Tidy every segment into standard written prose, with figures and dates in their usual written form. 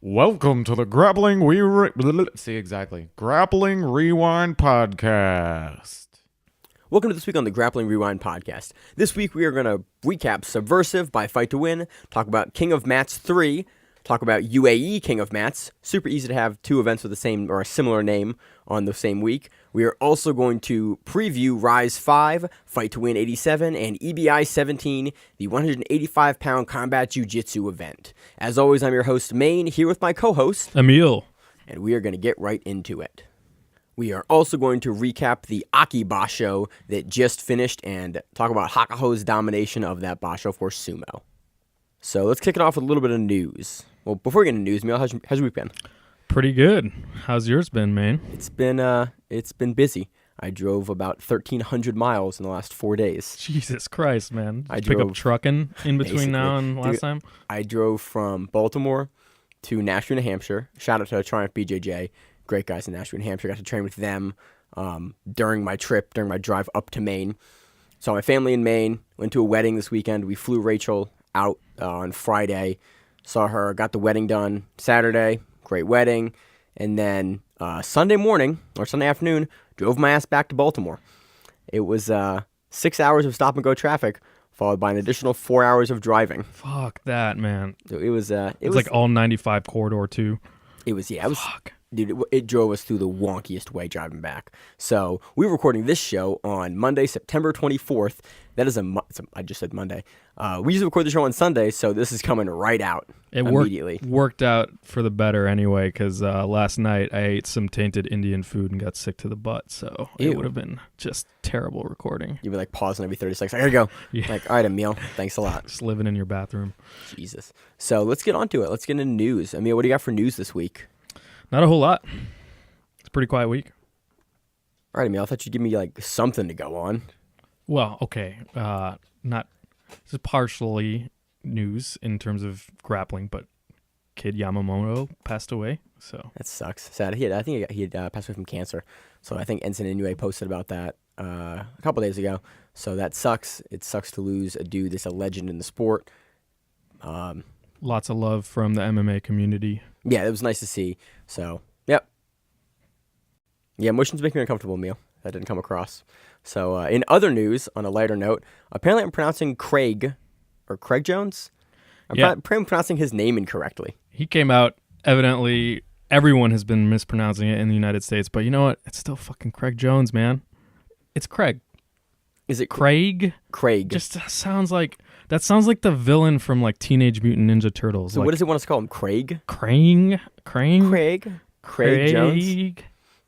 Welcome to the Grappling Rewind Podcast. Welcome to this week on the Grappling Rewind Podcast. This week we are going to recap SUBVERSIV by Fight to Win, talk about King of Mats 3, talk about UAE King of Mats. Super easy to have two events with the same or a similar name on the same week. We are also going to preview Rise 5, Fight to Win 87, and EBI 17, the 185-pound Combat Jiu Jitsu event. As always, I'm your host, Maine, here with my co-host, Emil. And we are going to get right into it. We are also going to recap the Aki Basho that just finished and talk about Hakuho's domination of that Basho for Sumo. So let's kick it off with a little bit of news. Well, before we get into news, Emil, how's your week been? Pretty good. How's yours been, man? It's been busy. I drove about 1,300 miles in the last 4 days. Jesus Christ, man. I pick drove up trucking in between now and last time? I drove from Baltimore to Nashua, New Hampshire. Shout out to Triumph BJJ. Great guys in Nashua, New Hampshire. Got to train with them during my drive up to Maine. Saw my family in Maine. Went to a wedding this weekend. We flew Rachel out on Friday. Saw her, got the wedding done Saturday. Great wedding. And then Sunday morning or Sunday afternoon, drove my ass back to Baltimore. It was 6 hours of stop and go traffic, followed by an additional 4 hours of driving. Fuck that, man. It was like all 95 corridor too. It was Fuck. Dude, it drove us through the wonkiest way driving back. So we were recording this show on Monday, September 24th. That is I just said Monday. We usually record the show on Sunday, so this is coming right out immediately. Worked out for the better anyway, because last night I ate some tainted Indian food and got sick to the butt, so It would have been just terrible recording. You'd be like pausing every 30 seconds. I gotta go. Yeah. Like, all right, Emil, thanks a lot. Just living in your bathroom. Jesus. So let's get on to it. Let's get into news. Emil, what do you got for news this week? Not a whole lot. It's a pretty quiet week. All right, Emil, I thought you'd give me like something to go on. Well, okay. This is partially news in terms of grappling, but Kid Yamamoto passed away. So that sucks. Sad. I think he had passed away from cancer. So I think Ensign Inoue posted about that a couple days ago. So that sucks. It sucks to lose a dude that's a legend in the sport. Lots of love from the MMA community. Yeah, it was nice to see. So, yep. Yeah, emotions make me uncomfortable, Emil. That didn't come across. So, in other news, on a lighter note, apparently I'm pronouncing Craig Jones. I'm pronouncing his name incorrectly. He came out, evidently, everyone has been mispronouncing it in the United States, but you know what? It's still fucking Craig Jones, man. It's Craig. Is it Craig? Craig. Just sounds like the villain from like Teenage Mutant Ninja Turtles. So like, what does he want us to call him? Craig? Craig Jones?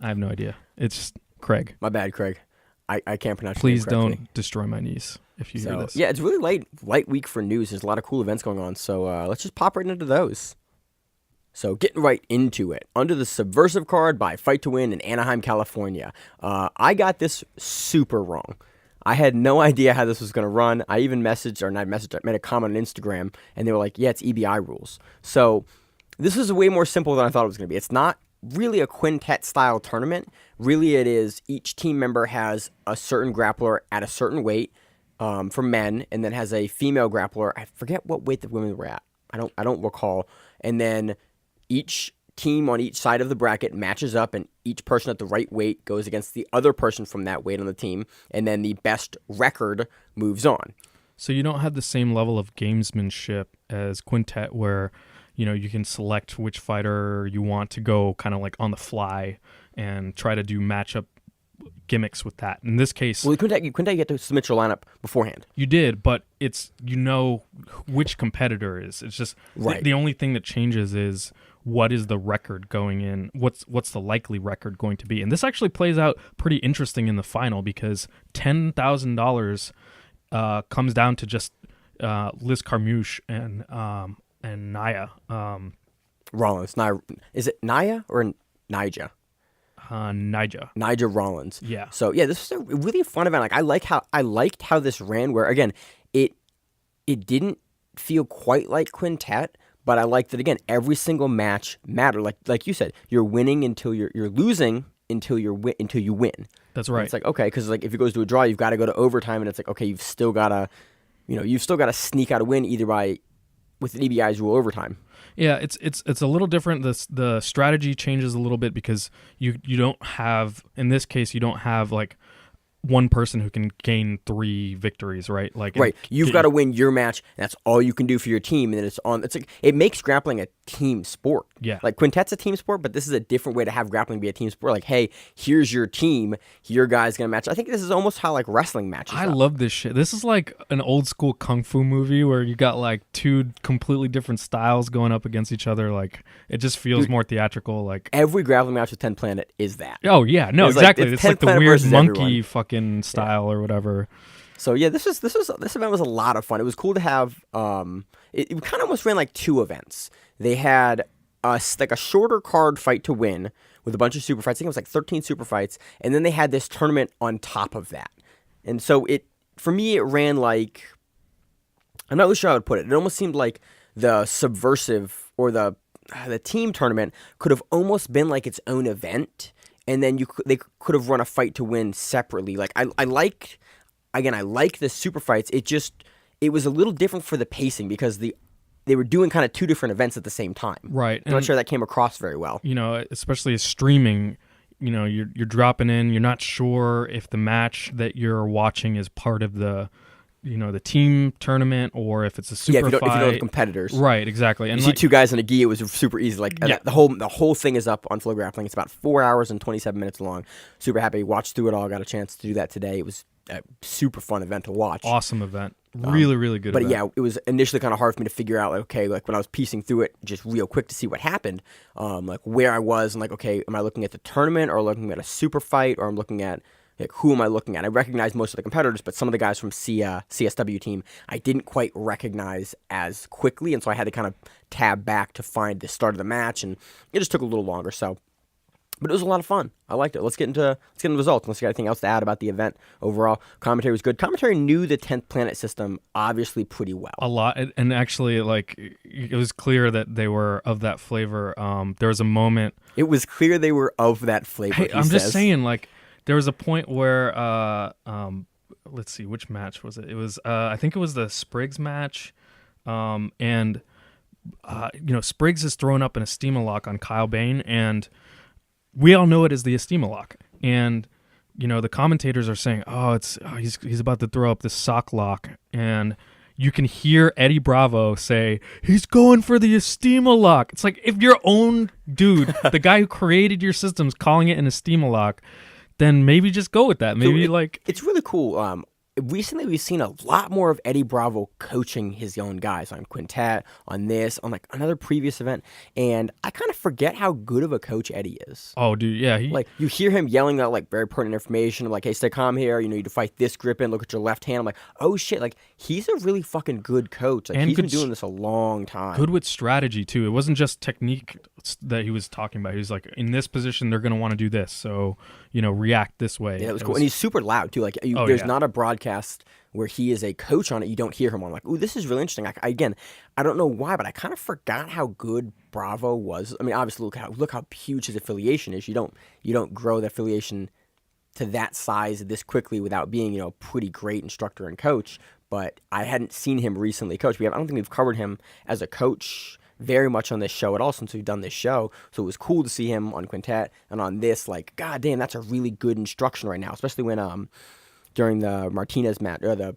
I have no idea. It's just Craig. My bad, Craig. I can't pronounce your Please name correctly. don't destroy my niece if you hear this. Yeah, it's really light week for news. There's a lot of cool events going on. So let's just pop right into those. So getting right into it. Under the SUBVERSIV card by Fight to Win in Anaheim, California. I got this super wrong. I had no idea how this was going to run. I even I made a comment on Instagram, and they were like, yeah, it's EBI rules. So this is way more simple than I thought it was going to be. It's not really a quintet-style tournament. Really, it is each team member has a certain grappler at a certain weight for men, and then has a female grappler. I forget what weight the women were at. I don't recall. And then each team on each side of the bracket matches up, and each person at the right weight goes against the other person from that weight on the team, and then the best record moves on. So you don't have the same level of gamesmanship as quintet, where you can select which fighter you want to go kind of like on the fly and try to do matchup gimmicks with that. In this case, well, quintet you get to submit your lineup beforehand. You did, but it's which competitor is. It's just right. The only thing that changes is what is the record going in, what's the likely record going to be. And this actually plays out pretty interesting in the final, because $10,000 comes down to just Liz Carmouche and Nia Rollins. Is it Nia or Nija? Nija Rollins. Yeah. So yeah, this was a really fun event. Like I liked how this ran. Where again, it didn't feel quite like quintet, but I liked that again. Every single match mattered. Like you said, you're winning until you're losing until you win. That's right. And it's like okay, because like if it goes to a draw, you've got to go to overtime, and it's like okay, you've still got to sneak out a win either with an EBI's rule overtime. Yeah, it's a little different. The strategy changes a little bit because you don't have, in this case, you don't have like one person who can gain 3 victories, right? Like right, you've got to win your match. And that's all you can do for your team, and then it's on. It's like it makes grappling a team sport. Yeah, like Quintet's a team sport, but this is a different way to have grappling be a team sport. Like, hey, here's your team. Your guy's gonna match. I think this is almost how like wrestling matches. I love this shit. This is like an old school kung fu movie where you got like 2 completely different styles going up against each other. Like it just feels more theatrical. Like every grappling match with 10 Planet is that. Oh yeah, no, it's exactly. Like, it's like the weird monkey everyone. fucking style or whatever. So yeah, this event was a lot of fun. It was cool to have. It kind of almost ran like 2 events. They had like a shorter card fight to win with a bunch of super fights. I think it was like 13 super fights, and then they had this tournament on top of that. And so for me, it ran like, I'm not really sure how I would put it. It almost seemed like the Subversive or the team tournament could have almost been like its own event, and then they could have run a fight to win separately. Like I like the super fights. It was a little different for the pacing because they were doing kind of 2 different events at the same time. Right. I'm not sure that came across very well. You know, especially streaming, you know, you're dropping in, you're not sure if the match that you're watching is part of the, you know, the team tournament or if it's a super fight. If you don't know the competitors. Right, exactly. And you see 2 guys in a gi, it was super easy. Like the whole thing is up on Flow Grappling. It's about 4 hours and 27 minutes long. Super happy. Watched through it all. Got a chance to do that today. It was a super fun event to watch. Awesome event. Really, really good but event. Yeah, it was initially kind of hard for me to figure out, like, okay, like when I was piecing through it just real quick to see what happened, like where I was and like, okay, am I looking at the tournament or looking at a super fight or I'm looking at, like, who am I looking at? I recognize most of the competitors, but some of the guys from CSW team, I didn't quite recognize as quickly, and so I had to kind of tab back to find the start of the match, and it just took a little longer, so... But it was a lot of fun. I liked it. Let's get into the results. Unless you got anything else to add about the event overall. Commentary was good. Commentary knew the 10th Planet system obviously pretty well. A lot. And actually, like, it was clear that they were of that flavor. There was a moment. It was clear they were of that flavor. Hey, I'm just saying, like, there was a point where, let's see, which match was it? It was, I think it was the Spriggs match. And, you know, Spriggs is thrown up in a steamer lock on Kyle Bain, and we all know it as the Estima lock, and you know the commentators are saying, he's about to throw up this sock lock, and you can hear Eddie Bravo say he's going for the Estima lock. It's like if your own dude, the guy who created your systems, calling it an Estima lock, then maybe just go with that. Maybe it's really cool. Recently, we've seen a lot more of Eddie Bravo coaching his own guys on Qunitet, on this, on like another previous event, and I kind of forget how good of a coach Eddie is. Oh, dude, yeah. Like, you hear him yelling out like very pertinent information, like, hey, stay calm here, you need to fight this grip in, look at your left hand. I'm like, oh shit, like, he's a really fucking good coach. Like, he's been doing this a long time. Good with strategy, too. It wasn't just technique that he was talking about. He was like, in this position, they're going to want to do this, so, you know, react this way. Yeah, it was cool. And he's super loud, too. Like, there's not a broadcast where he is a coach on it. You don't hear him on like, ooh, this is really interesting. I don't know why, but I kind of forgot how good Bravo was. I mean, obviously, look how huge his affiliation is. You don't grow the affiliation to that size this quickly without being, you know, a pretty great instructor and coach. But I hadn't seen him recently coach. I don't think we've covered him as a coach very much on this show at all since we've done this show. So it was cool to see him on Qunitet and on this. Like, god damn, that's a really good instruction right now, especially when during the Martinez match, or the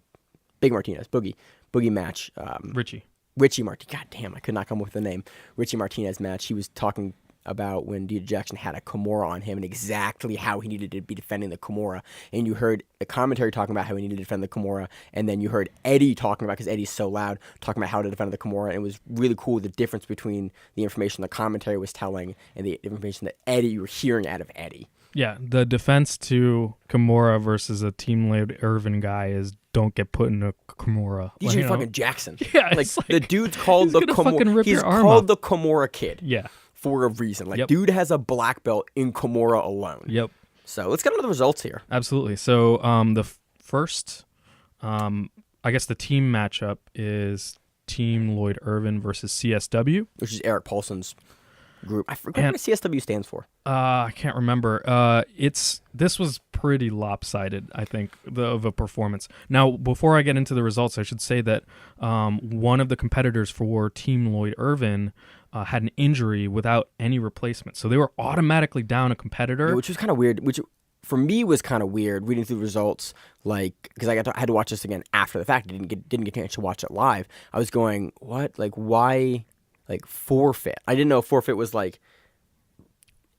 big Martinez, Boogie match. Richie Martinez. God damn, I could not come up with the name. Richie Martinez match. He was talking about when DJ Jackson had a Kimura on him and exactly how he needed to be defending the Kimura. And you heard the commentary talking about how he needed to defend the Kimura, and then you heard Eddie talking about, because Eddie's so loud, talking about how to defend the Kimura. And it was really cool, the difference between the information the commentary was telling and the information that you were hearing out of Eddie. Yeah, the defense to Kimura versus a Team Lloyd Irvine guy is don't get put in a Kimura. DJ fucking Jackson. Yeah, like the dude's called the Kimura. He's called the Kimura Kid. Yeah. For a reason. Like, dude has a black belt in Kimura alone. Yep. So let's get into the results here. Absolutely. So the first, I guess the team matchup is Team Lloyd Irvine versus CSW, which is Eric Paulson's group. I forget what CSW stands for. I can't remember. This was pretty lopsided, I think, of a performance. Now, before I get into the results, I should say that one of the competitors for Team Lloyd Irvine had an injury without any replacement. So they were automatically down a competitor. Yeah, which was kind of weird, which for me was kind of weird reading through the results, because I had to watch this again after the fact. I didn't get a chance to watch it live. I was going, what? Like, why? Like, forfeit? I didn't know if forfeit was like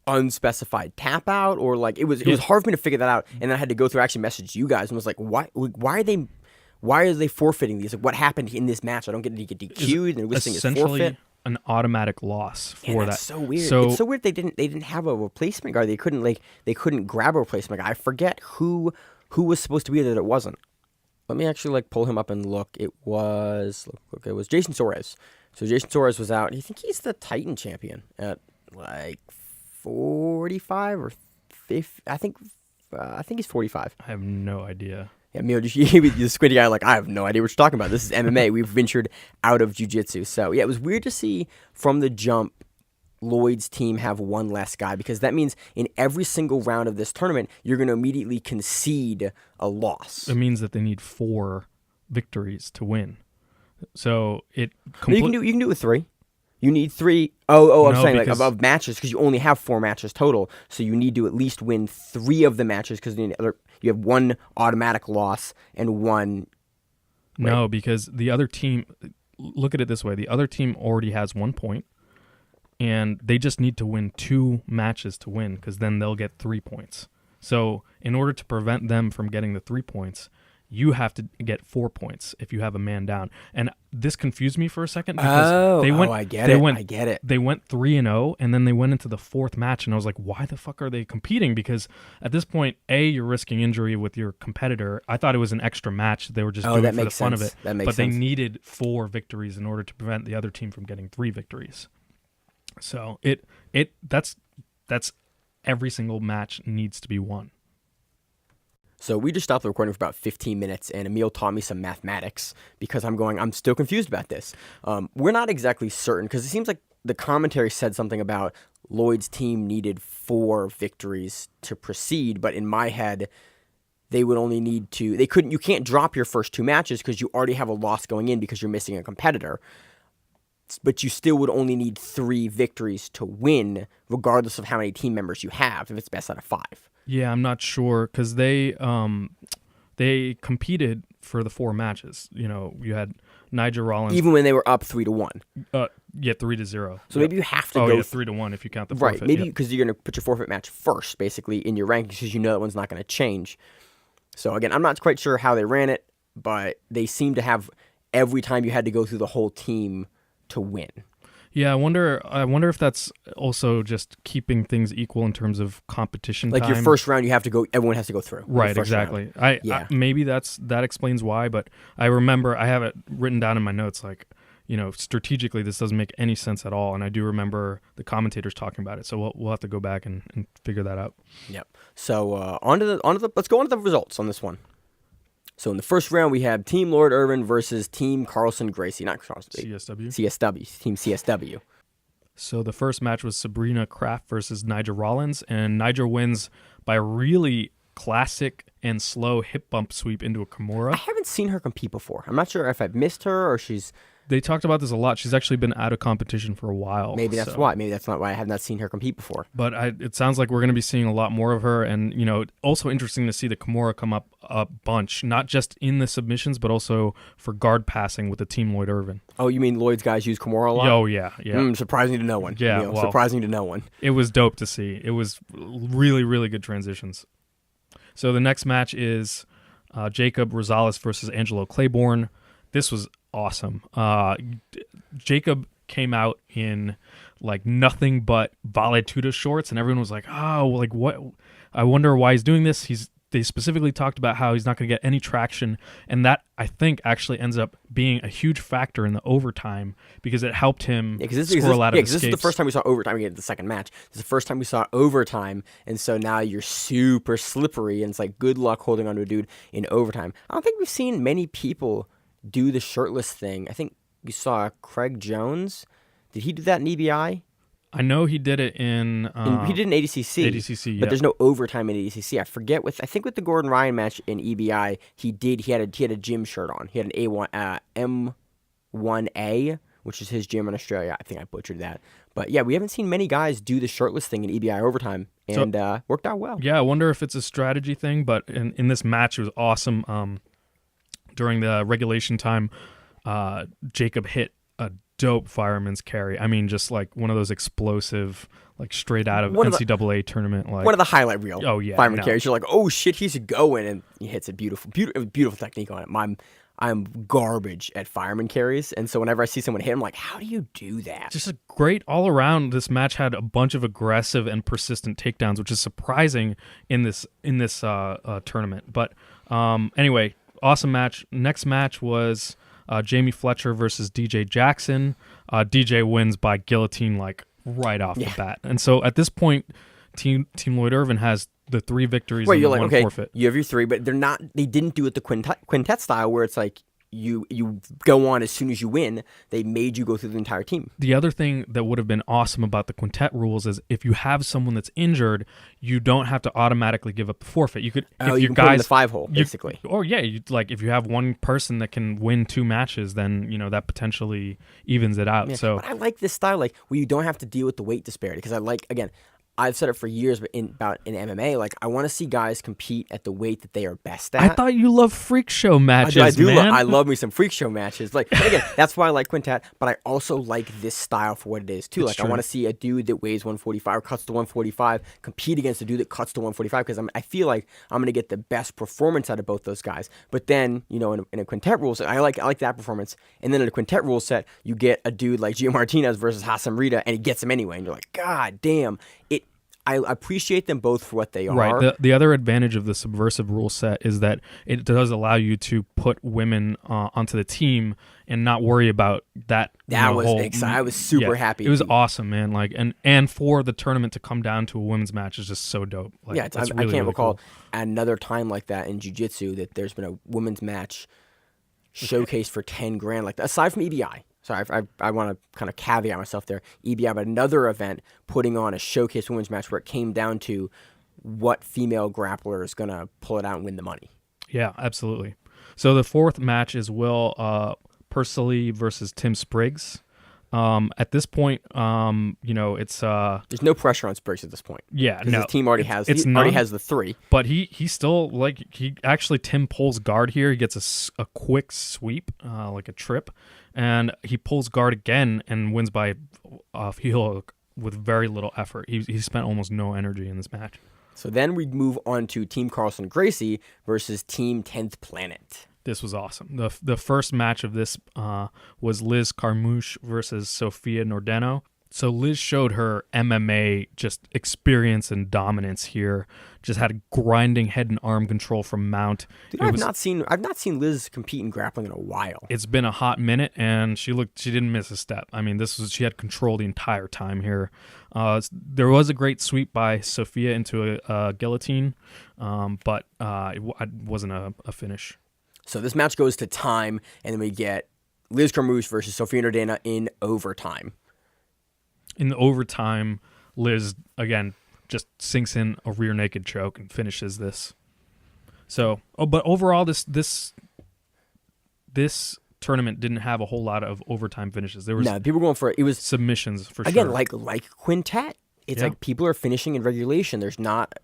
unspecified tap out, or like it was hard for me to figure that out. And then I had to go through, actually message you guys and was like, why are they forfeiting these? Like, what happened in this match? I don't get to get DQ'd, and they're listing as forfeit. An automatic loss for that. That's so weird. It's so weird they didn't have a replacement guard. They couldn't grab a replacement guy. I forget who was supposed to be there that it wasn't. Let me actually pull him up and look. It was Jason Suarez. So Jason Suarez was out. I think he's the Titan champion at 45 or 50. I think he's 45. I have no idea. Yeah, Mio, the squinty guy, I have no idea what you're talking about. This is MMA. We've ventured out of jiu-jitsu. So, yeah, it was weird to see from the jump Lloyd's team have one less guy, because that means in every single round of this tournament, you're going to immediately concede a loss. It means that they need 4 victories to win. So it you can do it with 3. You need 3. I'm saying of matches, because you only have 4 matches total. So you need to at least win 3 of the matches, because you have 1 automatic loss and 1. No, because the other team, look at it this way: the other team already has 1 point, and they just need to win 2 matches to win, because then they'll get 3 points. So in order to prevent them from getting the 3 points, you have to get 4 points if you have a man down. And this confused me for a second, because I get it. They went 3-0, and then they went into the 4th match, and I was like, why the fuck are they competing? Because at this point, you're risking injury with your competitor. I thought it was an extra match. They were just doing it for the fun of it. But they needed 4 victories in order to prevent the other team from getting 3 victories. So that's every single match needs to be won. So we just stopped the recording for about 15 minutes, and Emil taught me some mathematics, because I'm still confused about this. We're not exactly certain, because it seems like the commentary said something about Lloyd's team needed 4 victories to proceed, but in my head, they would only need to. You can't drop your first 2 matches because you already have a loss going in because you're missing a competitor. But you still would only need 3 victories to win, regardless of how many team members you have, if it's best out of 5. Yeah, I'm not sure, because they competed for the 4 matches. You had Nigel Rollins, even when they were up 3-1. 3-0. So maybe you have to go 3-1 if you count the forfeit. Right, maybe because you're going to put your forfeit match first, basically in your rankings, because you know that one's not going to change. So again, I'm not quite sure how they ran it, but they seem to have every time you had to go through the whole team to win. Yeah, I wonder if that's also just keeping things equal in terms of competition time. Your first round, everyone has to go through. Right, exactly. I maybe that explains why, but I remember I have it written down in my notes, strategically this doesn't make any sense at all, and I do remember the commentators talking about it. So we'll have to go back and figure that out. Yep. So let's go on to the results on this one. So in the first round, we have Team Lloyd Irvine versus Team Carlson Gracie. Not Carlson. CSW. Team CSW. So the first match was Sabrina Kraft versus Nigel Rollins, and Nigel wins by a really classic and slow hip bump sweep into a Kimura. I haven't seen her compete before. I'm not sure if I've missed her or she's... They talked about this a lot. She's actually been out of competition for a while. Maybe that's why. Maybe that's not why I have not seen her compete before. But it sounds like we're going to be seeing a lot more of her. And, also interesting to see the Kimura come up a bunch, not just in the submissions, but also for guard passing with the Team Lloyd Irvine. Oh, you mean Lloyd's guys use Kimura a lot? Oh, yeah. Surprising to no one. Yeah, surprising to no one. It was dope to see. It was really, really good transitions. So the next match is Jacob Rosales versus Angelo Claiborne. This was awesome. Jacob came out in nothing but Vale Tuda shorts, and everyone was like, what? I wonder why he's doing this. They specifically talked about how he's not going to get any traction, and that I think actually ends up being a huge factor in the overtime, because it helped him score a lot of escapes. This is the first time we saw overtime. Again, the second match. This is the first time we saw overtime, and so now you're super slippery, and it's good luck holding on to a dude in overtime. I don't think we've seen many people do the shirtless thing. I think you saw Craig Jones. Did he do that in EBI? I know he did it in. He did an ADCC. ADCC, yeah. But there's no overtime in ADCC. I think with the Gordon Ryan match in EBI, he had a gym shirt on. He had an M1A, which is his gym in Australia. I think I butchered that. But yeah, we haven't seen many guys do the shirtless thing in EBI overtime, and worked out well. Yeah, I wonder if it's a strategy thing, but in this match, it was awesome. During the regulation time, Jacob hit a dope fireman's carry. I mean, just like one of those explosive, like straight out of NCAA tournament. Like one of the highlight reel fireman carries. You're like, oh shit, he's going, and he hits a beautiful technique on it. I'm garbage at fireman carries, and so whenever I see someone hit, I'm like, how do you do that? Just a great all around. This match had a bunch of aggressive and persistent takedowns, which is surprising in this tournament. But anyway, awesome match. Next match was Jamie Fletcher versus DJ Jackson. DJ wins by guillotine like right off the bat, and so at this point, Team Lloyd Irvine has the 3 victories and one forfeit. You have your 3, but they didn't do it the quintet style where it's like you go on as soon as you win. They made you go through the entire team. The other thing that would have been awesome about the quintet rules is if you have someone that's injured, you don't have to automatically give up the forfeit. You could put in the 5-hole basically. If you have one person that can win 2 matches, then that potentially evens it out. Yeah, so but I like this style, like where you don't have to deal with the weight disparity, because I've said it for years, but in MMA, like I want to see guys compete at the weight that they are best at. I thought you loved freak show matches. I do. Man. I love me some freak show matches. Like again, that's why I like quintet, but I also like this style for what it is too. I want to see a dude that weighs 145 or cuts to 145 compete against a dude that cuts to 145, because I feel like I'm going to get the best performance out of both those guys. But then in a quintet rule set, I like that performance, and then in a quintet rule set, you get a dude like Gio Martinez versus Hassan Rita, and he gets him anyway, and you're like, God damn it. I appreciate them both for what they are. Right. The other advantage of the subversive rule set is that it does allow you to put women onto the team and not worry about that. That was exciting. I was super happy. It was awesome, man. Like and for the tournament to come down to a women's match is just so dope. Like, I can't recall another time like that in jiu-jitsu that there's been a women's match showcased for 10 grand like that, aside from EBI. Sorry, I want to kind of caveat myself there. EBI, but another event putting on a showcase women's match where it came down to what female grappler is going to pull it out and win the money. Yeah, absolutely. So the 4th match is Will Pursley versus Tim Spriggs. At this point, it's there's no pressure on Spriggs at this point. Yeah, no, his team already has the 3. But he still Tim pulls guard here. He gets a quick sweep, like a trip, and he pulls guard again and wins by heel hook with very little effort. He spent almost no energy in this match. So then we move on to Team Carlson Gracie versus Team 10th Planet. This was awesome. The first match of this was Liz Carmouche versus Sofia Nordeno. So Liz showed her MMA just experience and dominance here. Just had a grinding head and arm control from mount. Dude, I've not seen Liz compete in grappling in a while. It's been a hot minute, and she didn't miss a step. I mean, she had control the entire time here. There was a great sweep by Sofia into a guillotine, but it wasn't a finish. So this match goes to time, and then we get Liz Carmouche versus Sofia Nordeno in overtime. In the overtime, Liz, again, just sinks in a rear naked choke and finishes this. So, but overall, this tournament didn't have a whole lot of overtime finishes. There was people going for it. It was submissions for again, sure. Again, like quintet. It's like people are finishing in regulation. There's not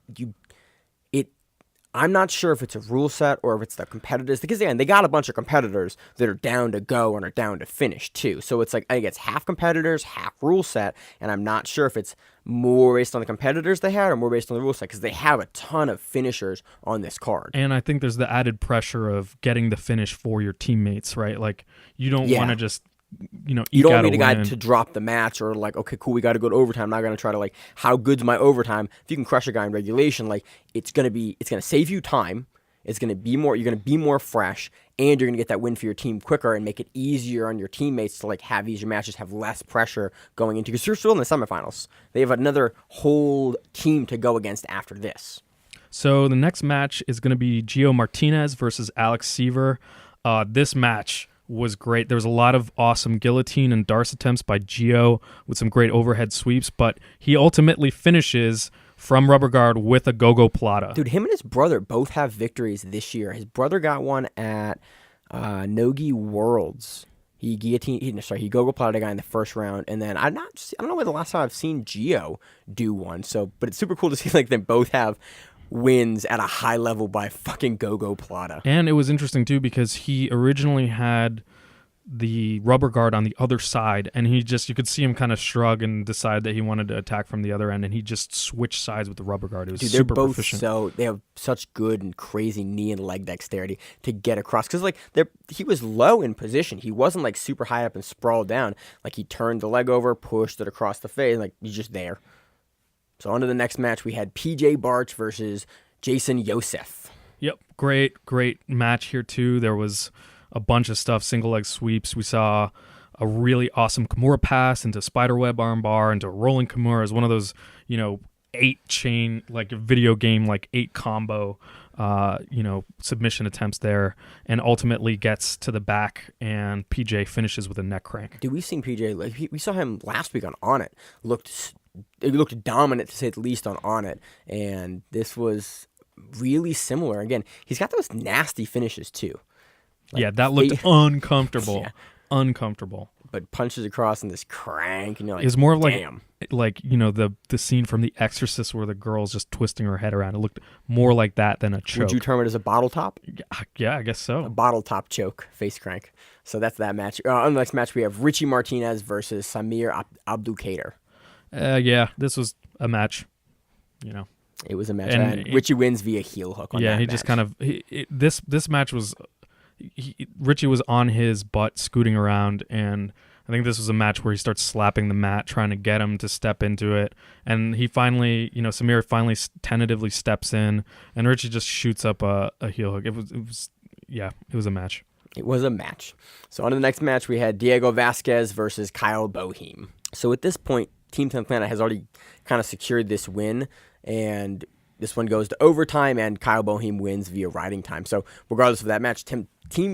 I'm not sure if it's a rule set or if it's the competitors, because again, they got a bunch of competitors that are down to go and are down to finish too. So it's like, I think it's half competitors, half rule set, and I'm not sure if it's more based on the competitors they had or more based on the rule set, because they have a ton of finishers on this card. And I think there's the added pressure of getting the finish for your teammates, right? Like, you don't want to just you don't need a guy to drop the match or like, okay, cool, we got to go to overtime. I'm not going to try to like, how good's my overtime? If you can crush a guy in regulation, like it's going to save you time. It's going to be more, you're going to be more fresh, and you're going to get that win for your team quicker and make it easier on your teammates to like have easier matches, have less pressure going into, because you're still in the semifinals. They have another whole team to go against after this. So the next match is going to be Gio Martinez versus Alex Seaver. This match was great. There was a lot of awesome guillotine and Darce attempts by Gio with some great overhead sweeps, but he ultimately finishes from rubber guard with a go-go plata. Dude, him and his brother both have victories this year. His brother got one at Nogi Worlds. He go-go plata a guy in the first round, and then I don't know when the last time I've seen Gio do one. So, but it's super cool to see like they both have wins at a high level by fucking go-go plata. And it was interesting too because he originally had the rubber guard on the other side, and you could see him kind of shrug and decide that he wanted to attack from the other end, and he just switched sides with the rubber guard. It was super proficient. They have such good and crazy knee and leg dexterity to get across, because like he was low in position. He wasn't like super high up and sprawled down. Like he turned the leg over, pushed it across the face, like he's just there. So on to the next match, we had PJ Barch versus Jason Yosef. Yep, great match here too. There was a bunch of stuff, single leg sweeps. We saw a really awesome Kimura pass into spiderweb armbar, into rolling Kimura. Is one of those, 8 chain, like a video game, like 8 combo, submission attempts there, and ultimately gets to the back, and PJ finishes with a neck crank. Dude, we've seen PJ, like we saw him last week on It. It looked dominant to say the least on It, and this was really similar. Again, he's got those nasty finishes too. Like, that looked uncomfortable. Yeah. Uncomfortable. But punches across in this crank, and you're like, it's more of damn. The scene from The Exorcist where the girl's just twisting her head around. It looked more like that than a choke. Would you term it as a bottle top? Yeah, I guess so. A bottle top choke, face crank. So that's that match. On the next match, we have Richie Martinez versus Samir Abdulkader. This was a match. It was a match, and Richie wins via heel hook. On that he match. just kind of this match was. Richie was on his butt scooting around, and I think this was a match where he starts slapping the mat, trying to get him to step into it, and he finally, Samir finally tentatively steps in, and Richie just shoots up a heel hook. It was a match. It was a match. So on to the next match, we had Diego Vasquez versus Kyle Boehm. So at this point, Team 10 Planet has already kind of secured this win, and this one goes to overtime, and Kyle Boehm wins via riding time. So regardless of that match, Team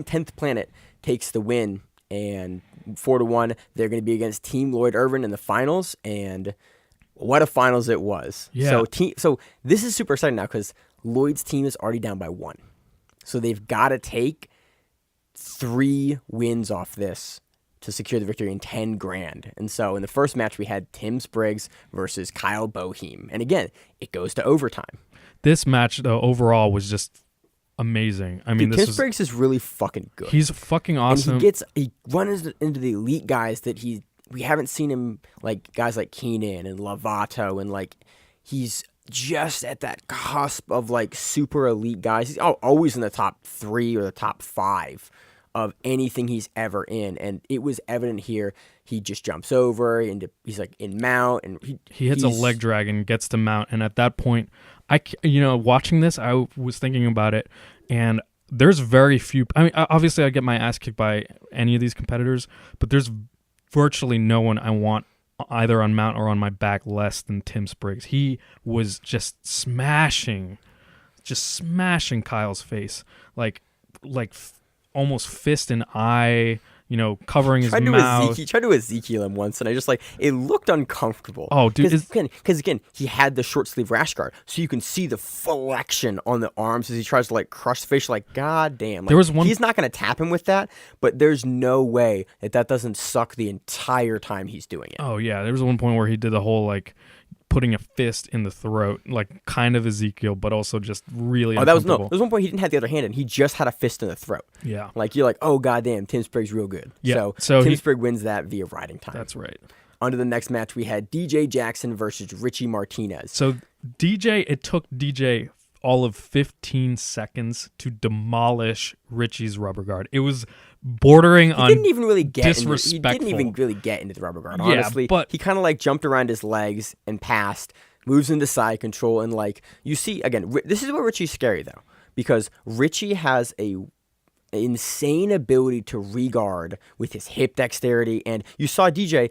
10th Planet takes the win, and 4-1, they're going to be against Team Lloyd Irvine in the finals, and what a finals it was. Yeah. So this is super exciting now because Lloyd's team is already down by 1. So they've got to take 3 wins off this to secure the victory in 10 grand. And so in the first match, we had Tim Spriggs versus Kyle Boehm. And again, it goes to overtime. This match, though, overall was just amazing. I mean, Tim Spriggs is really fucking good. He's fucking awesome. And he runs into the elite guys that we haven't seen him, like guys like Keenan and Lovato, and like he's just at that cusp of like super elite guys. He's always in the top 3 or the top 5 of anything he's ever in, and it was evident here. He just jumps over, and he's like in mount, and he hits a leg drag and gets to mount, and at that point, watching this, I was thinking about it, and there's very few. I mean, obviously, I get my ass kicked by any of these competitors, but there's virtually no one I want either on mount or on my back less than Tim Spriggs. He was just smashing Kyle's face, like almost fist and eye, covering his mouth. He tried to Ezekiel him once, and I just it looked uncomfortable. Oh, dude. Because again, he had the short sleeve rash guard, so you can see the flexion on the arms as he tries to crush the face. Like, god damn. There was one. He's not going to tap him with that, but there's no way that doesn't suck the entire time he's doing it. Oh, yeah. There was one point where he did the whole, putting a fist in the throat, kind of Ezekiel, but also just really uncomfortable. There was one point he didn't have the other hand in. He just had a fist in the throat. Yeah. You're like, oh, goddamn, Tim Spriggs real good. Yeah. So Tim Spriggs wins that via riding time. That's right. On to the next match, we had DJ Jackson versus Richie Martinez. So it took DJ all of 15 seconds to demolish Richie's rubber guard. It was bordering on disrespectful. He didn't even really get into the rubber guard, honestly. Yeah, but he kind of jumped around his legs and passed, moves into side control, and you see, again, this is where Richie's scary, though, because Richie has a insane ability to regard with his hip dexterity. And you saw DJ,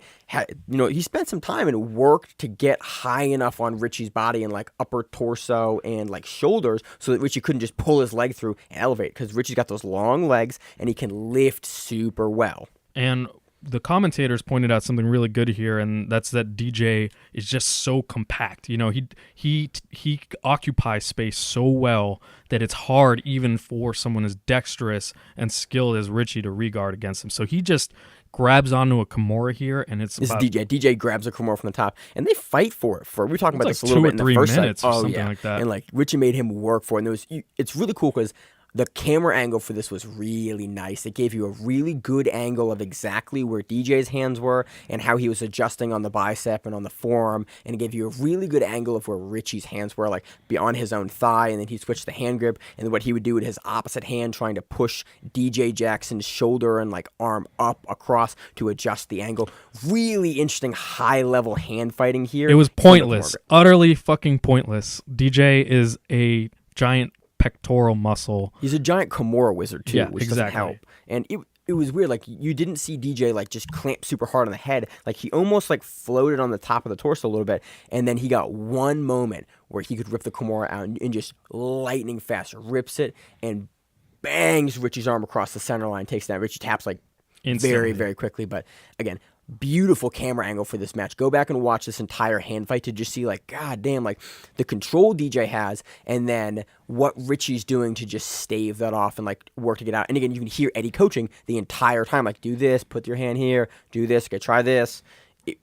he spent some time and worked to get high enough on Richie's body and like upper torso and like shoulders so that Richie couldn't just pull his leg through and elevate, because Richie's got those long legs and he can lift super well. And the commentators pointed out something really good here, and that's that DJ is just so compact. He occupies space so well that it's hard even for someone as dexterous and skilled as Richie to regard against him. So he just grabs onto a Kimura here, and it's this about, is DJ. DJ grabs a Kimura from the top, and they fight for it. We were talking about like this a little bit in the first 2 or 3 minutes set. or something like that. And like Richie made him work for it. And it's really cool because the camera angle for this was really nice. It gave you a really good angle of exactly where DJ's hands were and how he was adjusting on the bicep and on the forearm, and it gave you a really good angle of where Richie's hands were, like beyond his own thigh, and then he switched the hand grip, and then what he would do with his opposite hand, trying to push DJ Jackson's shoulder and like arm up across to adjust the angle. Really interesting high-level hand fighting here. It was pointless. Utterly fucking pointless. DJ is a giant pectoral muscle. He's a giant Kimura wizard too, which exactly. doesn't help. And it was weird. Like you didn't see DJ like just clamp super hard on the head. Like he almost like floated on the top of the torso a little bit, and then he got one moment where he could rip the Kimura out and just lightning fast rips it and bangs Richie's arm across the center line, takes that. Richie taps like Instantly. very, very quickly. But again, beautiful camera angle for this match. Go back and watch this entire hand fight to just see like, god damn, like the control DJ has, and then what Richie's doing to just stave that off and like work to get out. And again, you can hear Eddie coaching the entire time, like do this, put your hand here, do this, okay, try this.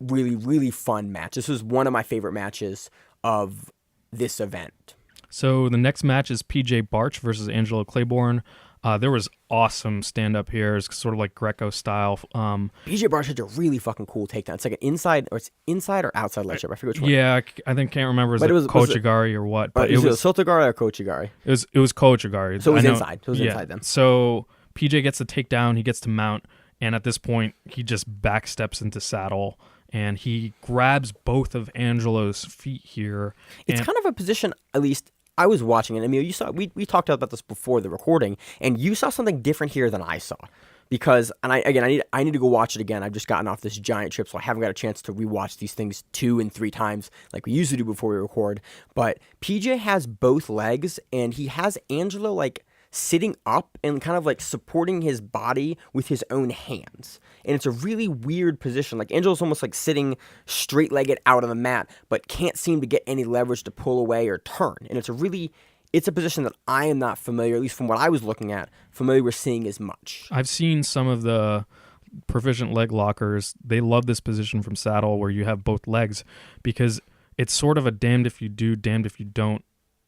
Really, really fun match. This was one of my favorite matches of this event. So the next match is PJ Barch versus Angelo Claiborne. There was awesome stand-up here. It's sort of like Greco style. PJ Barch had a really fucking cool takedown. It's like an inside or outside leg chop. I forget which one. Yeah, I think can't remember. But it was Kochigari or what? But it was Sotogari or Kochigari. It was Kochigari. So it was inside. So it was inside then. So PJ gets the takedown. He gets to mount, and at this point, he just backsteps into saddle, and he grabs both of Angelo's feet here. It's kind of a position, at least I was watching it. Emil, you saw we talked about this before the recording, and you saw something different here than I saw. Because, and I need to go watch it again. I've just gotten off this giant trip, so I haven't got a chance to rewatch these things 2 and 3 times like we usually do before we record. But PJ has both legs, and he has Angelo like sitting up and kind of like supporting his body with his own hands. And it's a really weird position. Like Angelo's almost like sitting straight-legged out of the mat, but can't seem to get any leverage to pull away or turn. And it's a position that I am not familiar, at least from what I was looking at, familiar with seeing as much. I've seen some of the proficient leg lockers. They love this position from saddle where you have both legs, because it's sort of a damned if you do, damned if you don't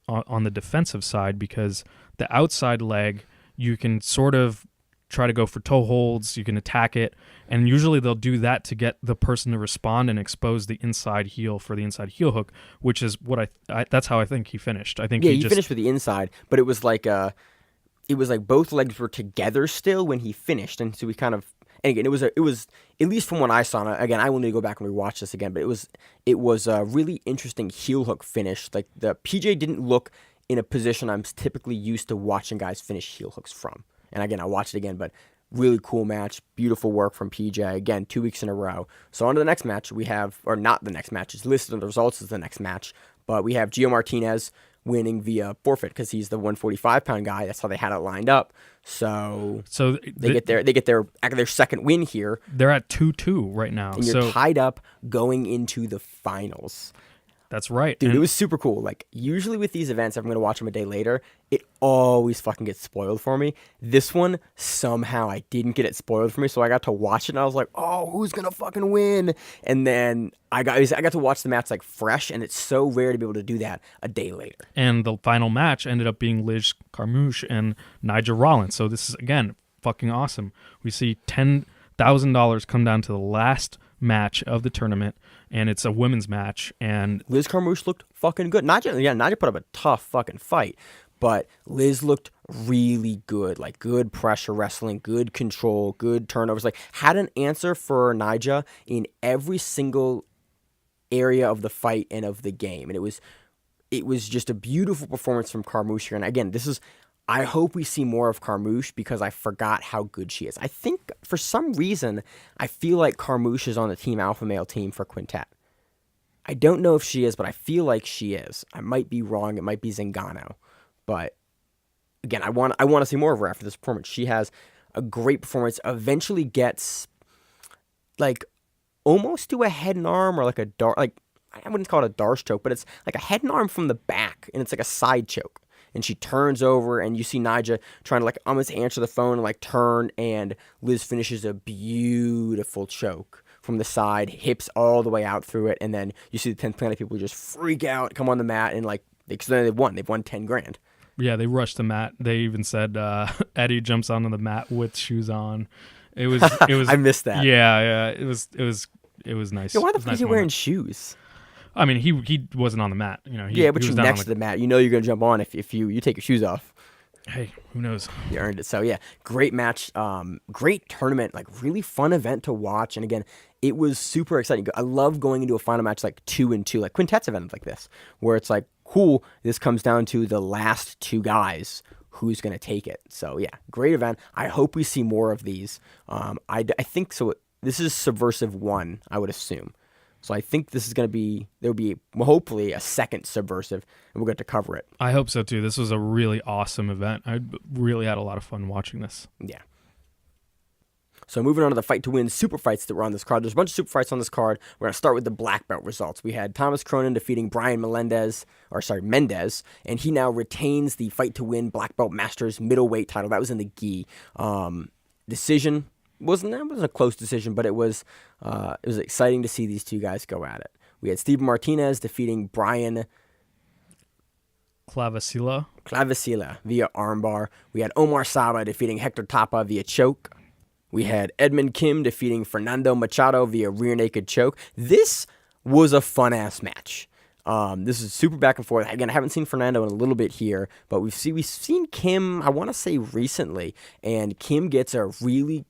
on the defensive side, because the outside leg, you can sort of try to go for toe holds, you can attack it, and usually they'll do that to get the person to respond and expose the inside heel for the inside heel hook, which is what that's how I think he finished. I think he finished with the inside, but it was like both legs were together still when he finished, and so we kind of, and again, it was at least from what I saw. And again, I will need to go back and rewatch this again, but it was a really interesting heel hook finish. Like the PJ didn't look in a position I'm typically used to watching guys finish heel hooks from. And again, I watched it again, but really cool match, beautiful work from PJ. Again, 2 weeks in a row. So on to the next match we have, or not the next match, it's listed in the results as the next match, but we have Gio Martinez winning via forfeit because he's the 145-pound guy. That's how they had it lined up. So they get their second win here. They're at 2-2 right now. And you're tied up going into the finals. That's right. Dude, it was super cool. Like, usually with these events, if I'm going to watch them a day later, it always fucking gets spoiled for me. This one, somehow, I didn't get it spoiled for me, so I got to watch it, and I was like, oh, who's going to fucking win? And then I got to watch the match, like, fresh, and it's so rare to be able to do that a day later. And the final match ended up being Liz Carmouche and Nigel Rollins. So this is, again, fucking awesome. We see $10,000 come down to the last match of the tournament, and it's a women's match, and Liz Carmouche looked fucking good. Nigel put up a tough fucking fight, but Liz looked really good, like good pressure wrestling, good control, good turnovers, like had an answer for Nigel in every single area of the fight and of the game, and it was just a beautiful performance from Carmouche here. And again, this is I hope we see more of Carmouche because I forgot how good she is. I think for some reason, I feel like Carmouche is on the Team Alpha Male team for Qunitet. I don't know if she is, but I feel like she is. I might be wrong. It might be Zingano. But again, I want to see more of her after this performance. She has a great performance, eventually gets like almost to a head and arm or like a I wouldn't call it a Darce choke, but it's like a head and arm from the back, and it's like a side choke. And she turns over, and you see Nyjah trying to like almost answer the phone and like turn, and Liz finishes a beautiful choke from the side, hips all the way out through it, and then you see the 10th Planet people just freak out, come on the mat, and like, because then they've won 10 grand. Yeah, they rushed the mat. They even said Eddie jumps onto the mat with shoes on. It was I missed that. Yeah, it was nice. Yo, why the fuck nice is he wearing shoes? I mean, he wasn't on the mat. You know, but you're next to the mat. You know you're gonna jump on if you take your shoes off. Hey, who knows? You earned it. So yeah, great match, great tournament, like really fun event to watch. And again, it was super exciting. I love going into a final match like 2-2, like Quintet's event like this, where it's like, cool, this comes down to the last two guys, who's going to take it. So yeah, great event. I hope we see more of these. I think so. This is Subversive 1, I would assume. So I think this is going to be, there will be hopefully a second Subversive, and we're going to cover it. I hope so too. This was a really awesome event. I really had a lot of fun watching this. Yeah. So moving on to the fight to win super fights that were on this card. There's a bunch of super fights on this card. We're going to start with the black belt results. We had Thomas Cronin defeating Brian Mendez, and he now retains the fight to win black belt masters middleweight title. That was in the gi. Decision. It wasn't a close decision, but it was exciting to see these two guys go at it. We had Steven Martinez defeating Brian Clavicilla via armbar. We had Omar Saba defeating Hector Tapa via choke. We had Edmund Kim defeating Fernando Machado via rear naked choke. This was a fun-ass match. This is super back and forth. Again, I haven't seen Fernando in a little bit here, but we've seen Kim, I want to say recently, and Kim gets a really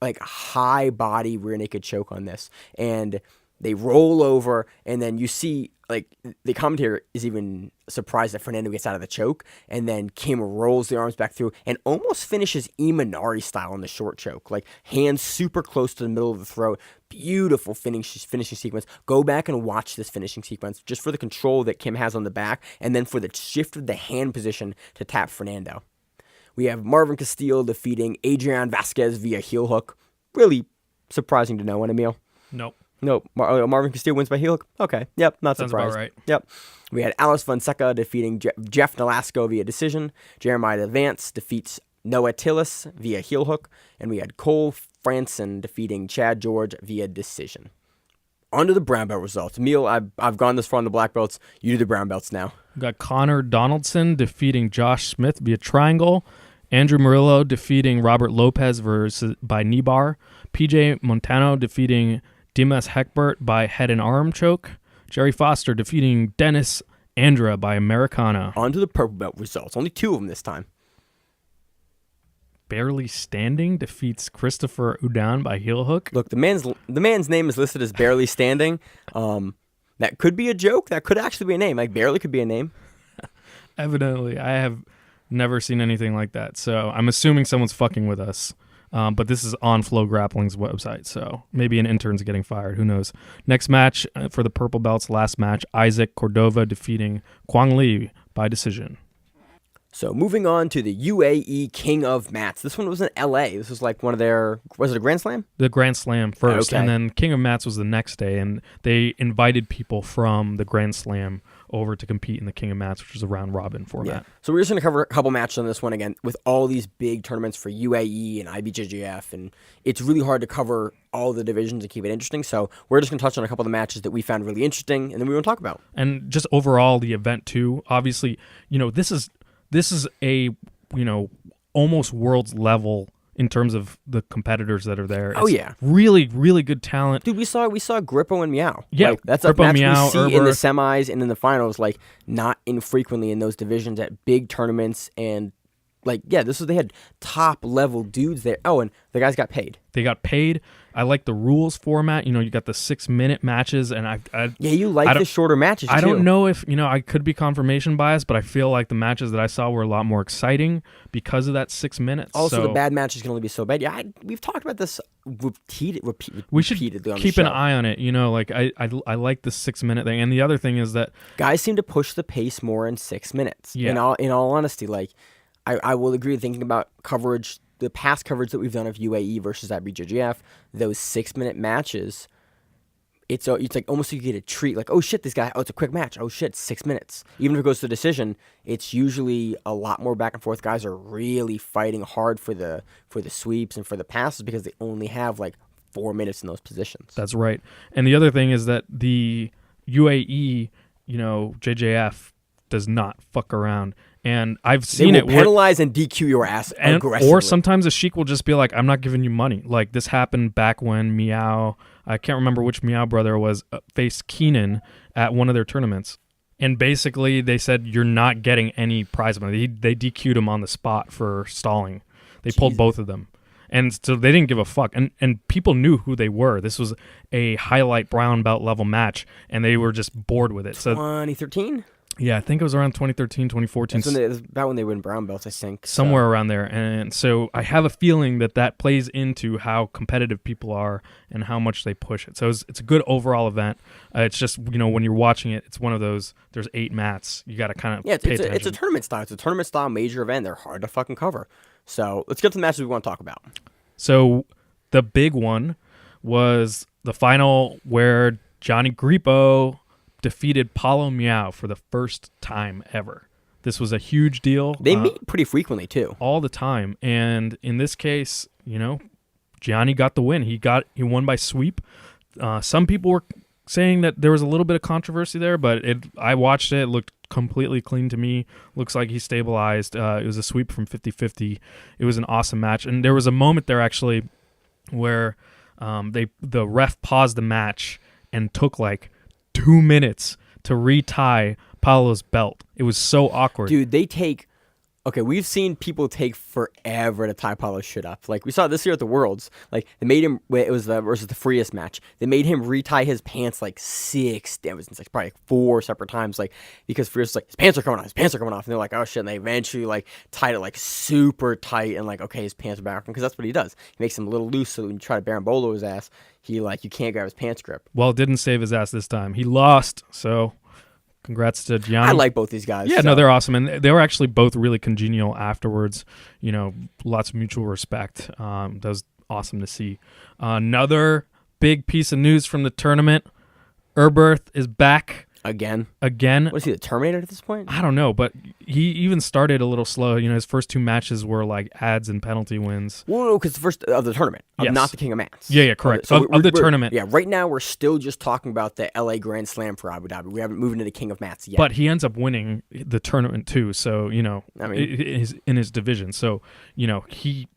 like high body rear naked choke on this, and they roll over, and then you see like the commentator is even surprised that Fernando gets out of the choke, and then Kim rolls the arms back through and almost finishes Imanari style on the short choke, like hands super close to the middle of the throat. Beautiful finishing sequence. Go back and watch this finishing sequence just for the control that Kim has on the back, and then for the shift of the hand position to tap Fernando. We have Marvin Castillo defeating Adrian Vasquez via heel hook. Really surprising to no one, Emil. Nope. Marvin Castillo wins by heel hook? Okay. Yep, not Sounds surprised. about right. Yep. We had Alice Fonseca defeating Jeff Nolasco via decision. Jeremiah Vance defeats Noah Tillis via heel hook. And we had Cole Franson defeating Chad George via decision. On to the brown belt results. Emil, I've gone this far on the black belts. You do the brown belts now. We got Connor Donaldson defeating Josh Smith via triangle. Andrew Murillo defeating Robert Lopez by knee bar. PJ Montano defeating Dimas Heckbert by head and arm choke. Jerry Foster defeating Dennis Andra by Americana. On to the purple belt results. Only two of them this time. Barely Standing defeats Christopher Udan by heel hook. Look, the man's name is listed as Barely Standing. That could be a joke. That could actually be a name. Like Barely could be a name. Evidently, I have never seen anything like that. So I'm assuming someone's fucking with us. But this is on Flow Grappling's website, so maybe an intern's getting fired. Who knows? Next match for the purple belts, last match, Isaac Cordova defeating Quang Li by decision. So moving on to the UAE King of Mats. This one was in LA. This was like one of their, was it a Grand Slam? The Grand Slam first, Okay. And then King of Mats was the next day, and they invited people from the Grand Slam over to compete in the King of Mats, which is a round robin format. Yeah. So we're just going to cover a couple matches on this one again with all these big tournaments for UAE and IBJJF, and it's really hard to cover all the divisions and keep it interesting. So we're just going to touch on a couple of the matches that we found really interesting, and then we want to talk about. And just overall, the event too. Obviously, this is a almost world's level in terms of the competitors that are there. Oh, It's yeah. Really, really good talent. Dude, we saw Grippo and Meow. Yeah, Like, that's a Grippo, match Meow, we see in the Eberth. semis and in the finals, like not infrequently in those divisions at big tournaments, and like they had top level dudes there. Oh, and the guys got paid. They got paid, I like the rules format. You got the 6-minute matches, and you like the shorter matches too. I don't know if I could be confirmation biased, but I feel like the matches that I saw were a lot more exciting because of that 6 minutes. Also, the bad matches can only be so bad. Yeah, we've talked about this repeatedly. We should repeatedly on keep the an show. eye on it. I like the 6-minute thing, and the other thing is that guys seem to push the pace more in 6 minutes. Yeah. In all honesty, like I will agree. Thinking about coverage, the past coverage that we've done of UAE versus IBJJF, those 6-minute matches, it's like almost like you get a treat. Like, oh shit, this guy. Oh, it's a quick match. Oh shit, 6 minutes. Even if it goes to decision, it's usually a lot more back and forth. Guys are really fighting hard for the sweeps and for the passes because they only have like 4 minutes in those positions. That's right. And the other thing is that the UAE, JJF does not fuck around. And I've seen they will penalize and DQ your ass aggressively. Or sometimes a sheik will just be like, I'm not giving you money. Like this happened back when Meow, I can't remember which Meow brother was, faced Keenan at one of their tournaments. And basically they said, you're not getting any prize money. They DQ'd him on the spot for stalling. They pulled both of them. And so they didn't give a fuck. And people knew who they were. This was a highlight brown belt level match, and they were just bored with it. So 2013? Yeah, I think it was around 2013, 2014. That's about when they win brown belts, I think. Somewhere around there. And so I have a feeling that plays into how competitive people are and how much they push it. So it's a good overall event. It's just, when you're watching it, it's one of those, there's 8 mats. You got to kind of pay attention. It's a tournament style. It's a tournament style major event. They're hard to fucking cover. So let's get to the matches we want to talk about. So the big one was the final where Johnny Grippo defeated Paulo Meow for the first time ever. This was a huge deal. They meet pretty frequently too. All the time. And in this case, Gianni got the win. He won by sweep. Some people were saying that there was a little bit of controversy there, but I watched it. It looked completely clean to me. Looks like he stabilized. It was a sweep from 50-50. It was an awesome match. And there was a moment there actually where the ref paused the match and took like 2 minutes to retie Paulo's belt. It was so awkward. Dude, we've seen people take forever to tie Paulo's shit up. Like, we saw this year at the Worlds. Like, they made him, it was versus the Frias match. They made him retie his pants like probably 4 separate times. Like, because Frias was like, his pants are coming off. And they're like, oh shit. And they eventually like tied it like super tight and like, okay, his pants are back. Because that's what he does. He makes them a little loose so when you try to barambolo his ass, you can't grab his pants grip. Well, it didn't save his ass this time. He lost, so congrats to Gianni. I like both these guys. Yeah, no, they're awesome. And they were actually both really congenial afterwards. Lots of mutual respect. That was awesome to see. Another big piece of news from the tournament. Eberth is back. Again. What is he, the Terminator at this point? I don't know, but he even started a little slow. His first 2 matches were like ads and penalty wins. Well, no, because the first of the tournament, yes. Not the King of Mats. Yeah, correct. So of the tournament. Yeah, right now we're still just talking about the LA Grand Slam for Abu Dhabi. We haven't moved into the King of Mats yet. But he ends up winning the tournament too. So in his division. So he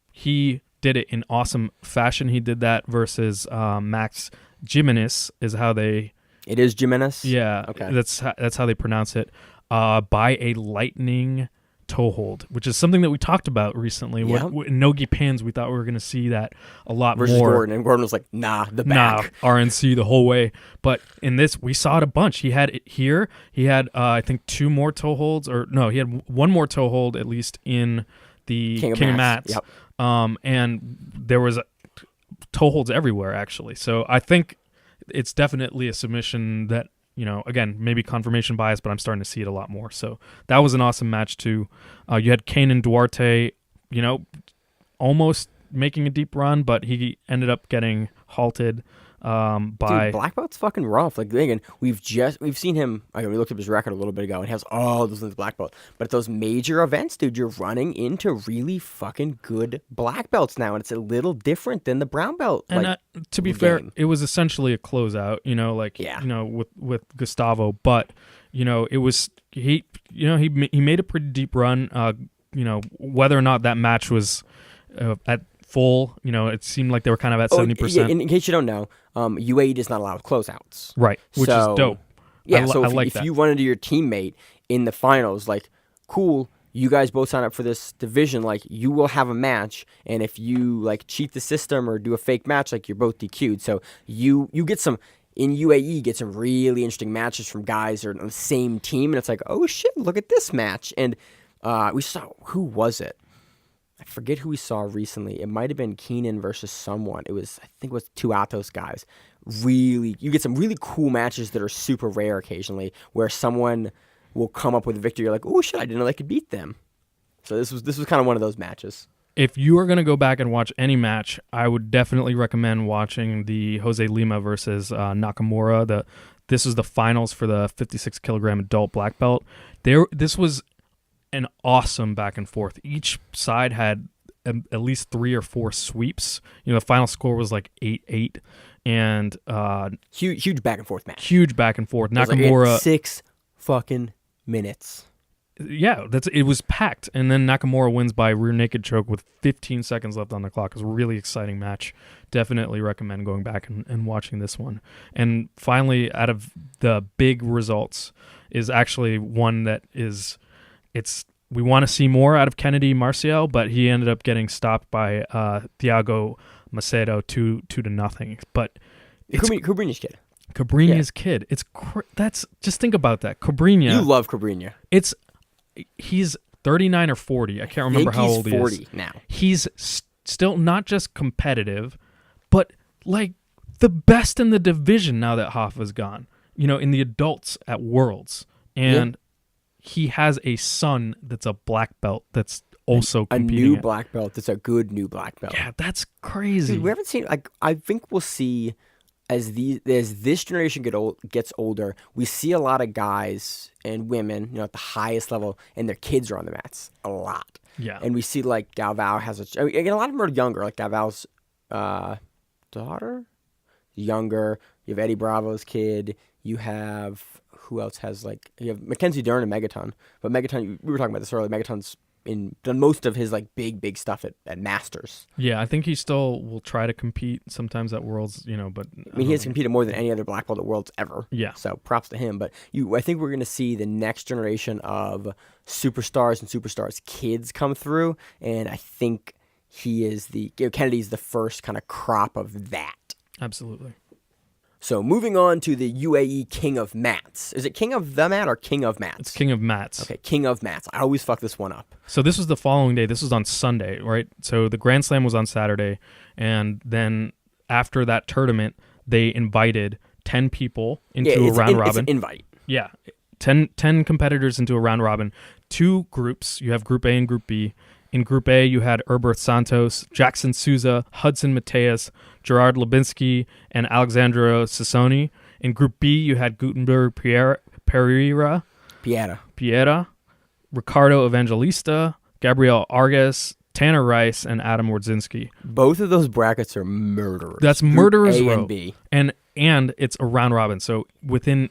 did it in awesome fashion. He did that versus Max Jimenez is how they. It is Jimenez? Yeah. Okay. That's how they pronounce it. By a lightning toe hold, which is something that we talked about recently. Yeah. In Nogi Pins, we thought we were going to see that a lot versus more. Gordon, and Gordon was like, nah, the back. Nah, RNC the whole way. But in this, we saw it a bunch. He had it here. He had, I think, 2 more toe holds. Or no, he had 1 more toe hold, at least in the King of Mats. Yep. And there was toe holds everywhere, actually. So I think it's definitely a submission that, again, maybe confirmation bias, but I'm starting to see it a lot more. So that was an awesome match too. You had Kane and Duarte, almost making a deep run, but he ended up getting halted by. Dude, black belt's fucking rough. Like, again, we've seen him. We looked up his record a little bit ago, and he has all those things black belt. But at those major events, dude, you're running into really fucking good black belts now, and it's a little different than the brown belt. And to be fair, it was essentially a closeout. With Gustavo, but it was he made a pretty deep run. Whether or not that match was at full, it seemed like they were kind of at 70%. Yeah, in case you don't know, UAE does not allow closeouts. Right, which is dope. Yeah, I like if that. you run into your teammate in the finals, like, cool, you guys both sign up for this division, like, you will have a match, and if you, like, cheat the system or do a fake match, like, you're both DQ'd. So you get some, in UAE, get some really interesting matches from guys that are on the same team, and it's like, oh, shit, look at this match. And we saw, who was it? I forget who we saw recently. It might have been Keenan versus someone. I think it was two Atos guys. Really, you get some really cool matches that are super rare occasionally, where someone will come up with a victory. You're like, oh shit, I didn't know I could beat them. So this was kind of one of those matches. If you are going to go back and watch any match, I would definitely recommend watching the Jose Lima versus Nakamura. This is the finals for the 56 kilogram adult black belt. This was an awesome back and forth. Each side had at least 3 or 4 sweeps. The final score was like 8-8, and huge back and forth match. Huge back and forth. Nakamura, like 6 fucking minutes. Yeah, it was packed, and then Nakamura wins by rear naked choke with 15 seconds left on the clock. It was a really exciting match. Definitely recommend going back and watching this one. And finally, out of the big results, is actually one that is, we want to see more out of Kennedy Marcial, but he ended up getting stopped by Thiago Macedo 2-0. But Cabrinha's kid. Cabrinha's kid. That's just think about that. Cabrinha. You love Cabrinha. He's 39 or 40. I can't remember how old he is. 40 now. He's still not just competitive, but like the best in the division now that Hoffa's gone. In the adults at Worlds, and he has a son that's a black belt that's also competing. A new black belt that's a good new black belt. Yeah, that's crazy. Dude, we haven't seen. I think we'll see as this generation gets older. We see a lot of guys and women, at the highest level, and their kids are on the mats a lot. Yeah, and we see like Galvao has again, a lot of them are younger. Like Galvao's daughter, younger. You have Eddie Bravo's kid. You have who else has you have Mackenzie Dern and Megaton. But Megaton, we were talking about this earlier. Megaton's done most of his big stuff at Masters. Yeah, I think he still will try to compete sometimes at Worlds, but he has competed more than any other black belt at Worlds ever. Yeah. So props to him. But I think we're gonna see the next generation of superstars and superstars kids come through, and I think Kennedy's the first kind of crop of that. Absolutely. So moving on to the UAE King of Mats. Is it King of the Mat or King of Mats? It's King of Mats. Okay, King of Mats. I always fuck this one up. So this was the following day. This was on Sunday, right? So the Grand Slam was on Saturday, and then after that tournament, they invited 10 people into a round robin. It's an invite. Yeah, 10 competitors into a round robin. 2 groups. You have Group A and Group B. In Group A, you had Eberth Santos, Jackson Souza, Hudson Mateus, Gerard Lubinsky, and Alexandro Sassoni. In Group B, you had Gutenberg Pereira, Ricardo Evangelista, Gabriel Arges, Tanner Rice, and Adam Wardzinski. Both of those brackets are murderers. That's murderers Group A row. and B. And it's a round robin. So within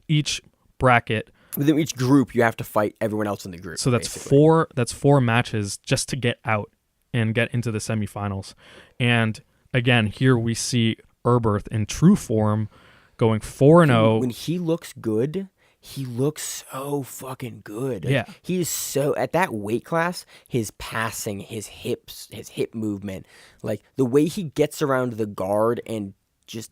each bracket, within each group, you have to fight everyone else in the group. So that's basically. That's 4 matches just to get out and get into the semifinals. And again, here we see Eberth in true form, going 4-0. When he looks good, he looks so fucking good. Yeah, he's so at that weight class. His passing, his hips, his hip movement, the way he gets around the guard and just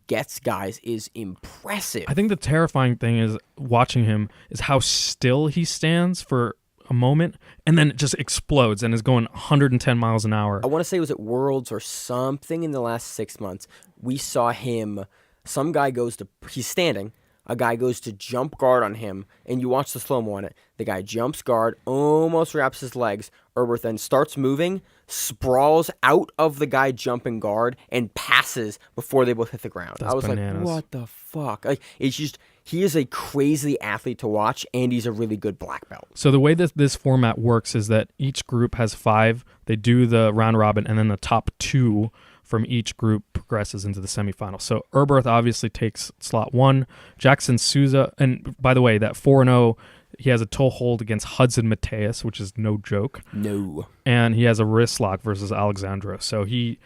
gets guys is impressive. I think the terrifying thing is watching him is how still he stands for a moment and then it just explodes and is going 110 miles an hour. I want to say it was at Worlds or something in the last 6 months. We saw him, he's standing, a guy goes to jump guard on him, and you watch the slow-mo on it. The guy jumps guard, almost wraps his legs. Eberth then starts moving, sprawls out of the guy jumping guard, and passes before they both hit the ground. That's I was bananas. like, what the fuck? It's just, he is a crazy athlete to watch, and he's a really good black belt. So the way that this format works is that each group has 5. They do the round robin, and then the top 2 from each group progresses into the semifinals. So Eberth obviously takes slot 1. Jackson Souza, and by the way, that 4-0, he has a toe hold against Hudson Mateus, which is no joke. No. And he has a wrist lock versus Alexandro. So he,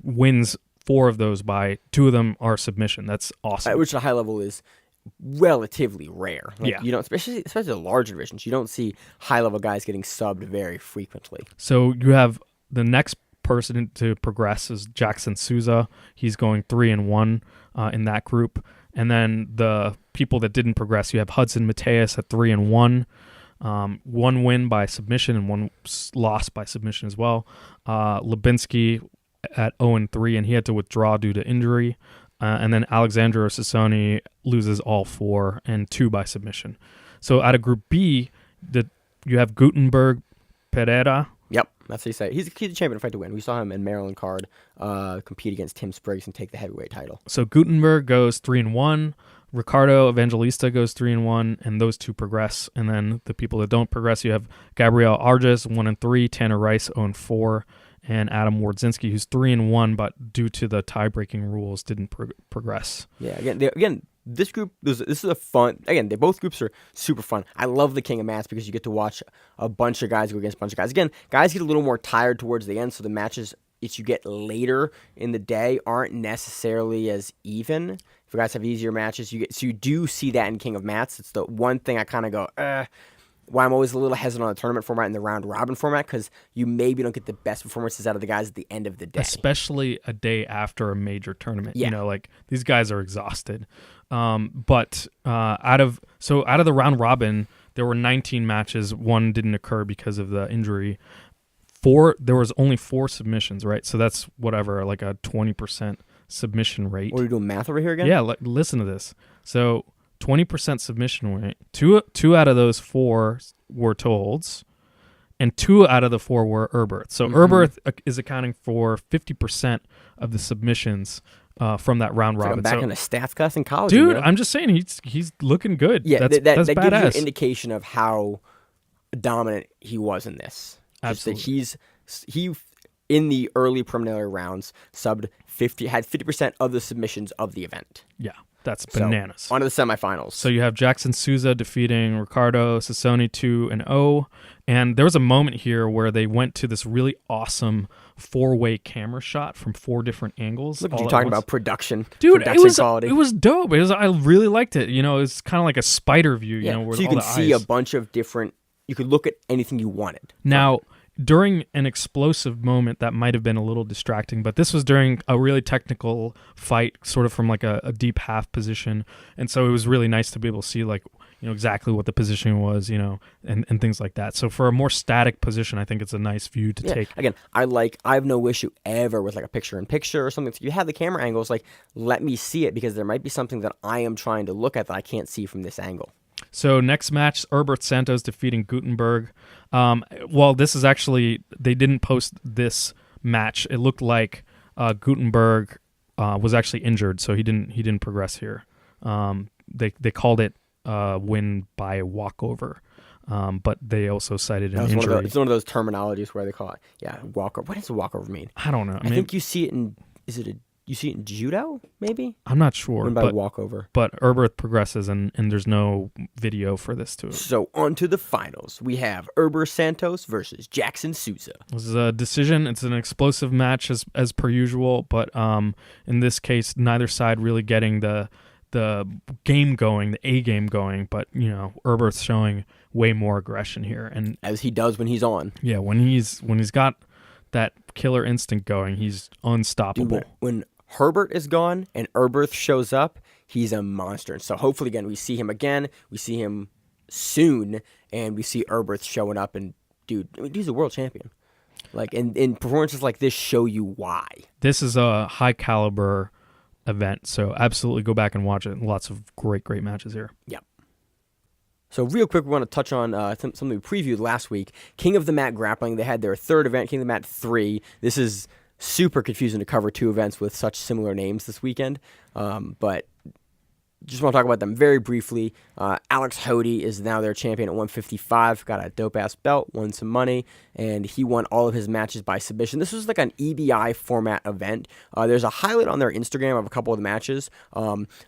wins 4 of those by 2 of them are submission. That's awesome. Which at a high level is relatively rare. Like, Yeah. you don't, especially the larger divisions, you don't see high-level guys getting subbed very frequently. So you have the next person to progress is Jackson Souza. He's going 3-1 in that group. And then the people that didn't progress, you have Hudson Mateus at 3-1. One win by submission and one loss by submission as well. Lubinsky at 0-3, and he had to withdraw due to injury. And then Alexandro Sassoni loses all 4 and 2 by submission. So out of Group B, you have Gutenberg Pereira. Yep, that's what he said. He's a champion of Fight to Win. We saw him in Maryland card compete against Tim Spriggs and take the heavyweight title. So Gutenberg goes 3-1. Ricardo Evangelista goes 3-1, and those 2 progress. And then the people that don't progress, you have Gabriel Arges 1-3, Tanner Rice 0-4, and Adam Wardzinski, who's 3-1, but due to the tie-breaking rules, didn't progress. Yeah, again, this group, this is a fun. Again, both groups are super fun. I love the King of Mats because you get to watch a bunch of guys go against a bunch of guys. Again, guys get a little more tired towards the end, so the matches that you get later in the day aren't necessarily as even. If you guys have easier matches, so you do see that in King of Mats. It's the one thing I kind of go, why I'm always a little hesitant on the tournament format and the round robin format, because you maybe don't get the best performances out of the guys at the end of the day. Especially a day after a major tournament. Yeah. Like these guys are exhausted. But out of the round robin, there were 19 matches. 1 didn't occur because of the injury. There was only 4 submissions, right? So that's whatever, like a 20% submission rate. What are you doing math over here again? Yeah, listen to this. So 20% submission rate. Two out of those 4 were toe holds, and 2 out of the 4 were Eberth. So Eberth is accounting for 50% of the submissions from that round robin. I'm back in a stats class in college. Dude, I'm just saying he's looking good. Yeah, that's that badass. gives you an indication of how dominant he was in this. Absolutely. Just that he in the early preliminary rounds had 50% of the submissions of the event. Yeah, that's bananas. So, on to the semifinals. So you have Jackson Souza defeating Ricardo Sassoni 2-0. And there was a moment here where they went to this really awesome 4-way camera shot from 4 different angles. Look at you talking about production. Dude, production quality. It was dope. I really liked it. It was kind of like a spider view, where so you all can the see eyes. a bunch of different, you could look at anything you wanted. Now, during an explosive moment that might have been a little distracting, but this was during a really technical fight, sort of from like a deep half position. And so it was really nice to be able to see exactly what the position was, and things like that. So for a more static position, I think it's a nice view to take. Again, I have no issue ever with like a picture-in-picture or something. If you have the camera angles, let me see it, because there might be something that I am trying to look at that I can't see from this angle. So next match, Eberth Santos defeating Gutenberg. Well, this is actually, they didn't post this match. It looked like Gutenberg was actually injured, so he didn't progress here. They called it win by walkover, but they also cited an injury. It's one of those terminologies where they call it, walkover. What does a walkover mean? I don't know. I think you see it in, you see it in judo, maybe? I'm not sure. Win by walkover. But Eberth progresses, and there's no video for this too. So on to the finals. We have Eberth Santos versus Jackson Souza. This is a decision. It's an explosive match as per usual, but in this case, neither side really getting the game going, the A game going, but Eberth's showing way more aggression here, and as he does when he's on. Yeah, when he's got that killer instinct going, he's unstoppable. Dude, when Herbert is gone and Eberth shows up, he's a monster. And so hopefully again we see him again. We see him soon, and we see Eberth showing up. And dude, he's a world champion. In performances like this, show you why. This is a high caliber event, so absolutely go back and watch it. Lots of great matches here. Yep. So real quick, we want to touch on something we previewed last week. King of the Mat Grappling, they had their 3rd event, King of the Mat 3. This is super confusing to cover 2 events with such similar names this weekend, but just want to talk about them very briefly. Alex Hody is now their champion at 155. Got a dope-ass belt, won some money, and he won all of his matches by submission. This was like an EBI format event. There's a highlight on their Instagram of a couple of the matches.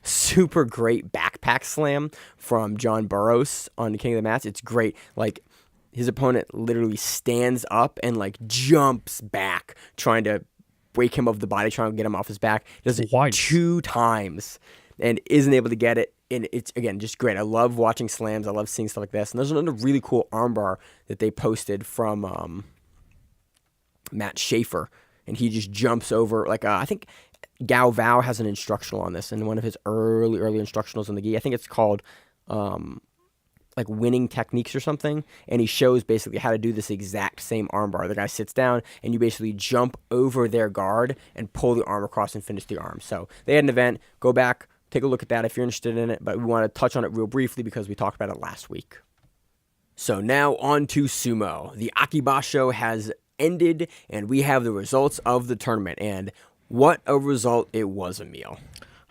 Super great backpack slam from John Burroughs on the King of the Mats. It's great. His opponent literally stands up and jumps back, trying to break him of the body, trying to get him off his back. Does it 2 times. And isn't able to get it. and it's, again, just great. I love watching slams. I love seeing stuff like this. And there's another really cool armbar that they posted from Matt Schaefer, and he just jumps over. Like, I think Gao Vao has an instructional on this, and one of his early instructionals in the gi. I think it's called like winning techniques or something, and he shows basically how to do this exact same armbar. The guy sits down, and you basically jump over their guard and pull the arm across and finish the arm. So they had an event. Go back, take a look at that if you're interested in it, but we want to touch on it real briefly because we talked about it last week. So now on to Sumo. The Aki Basho has ended, and we have the results of the tournament, and what a result it was, Emil.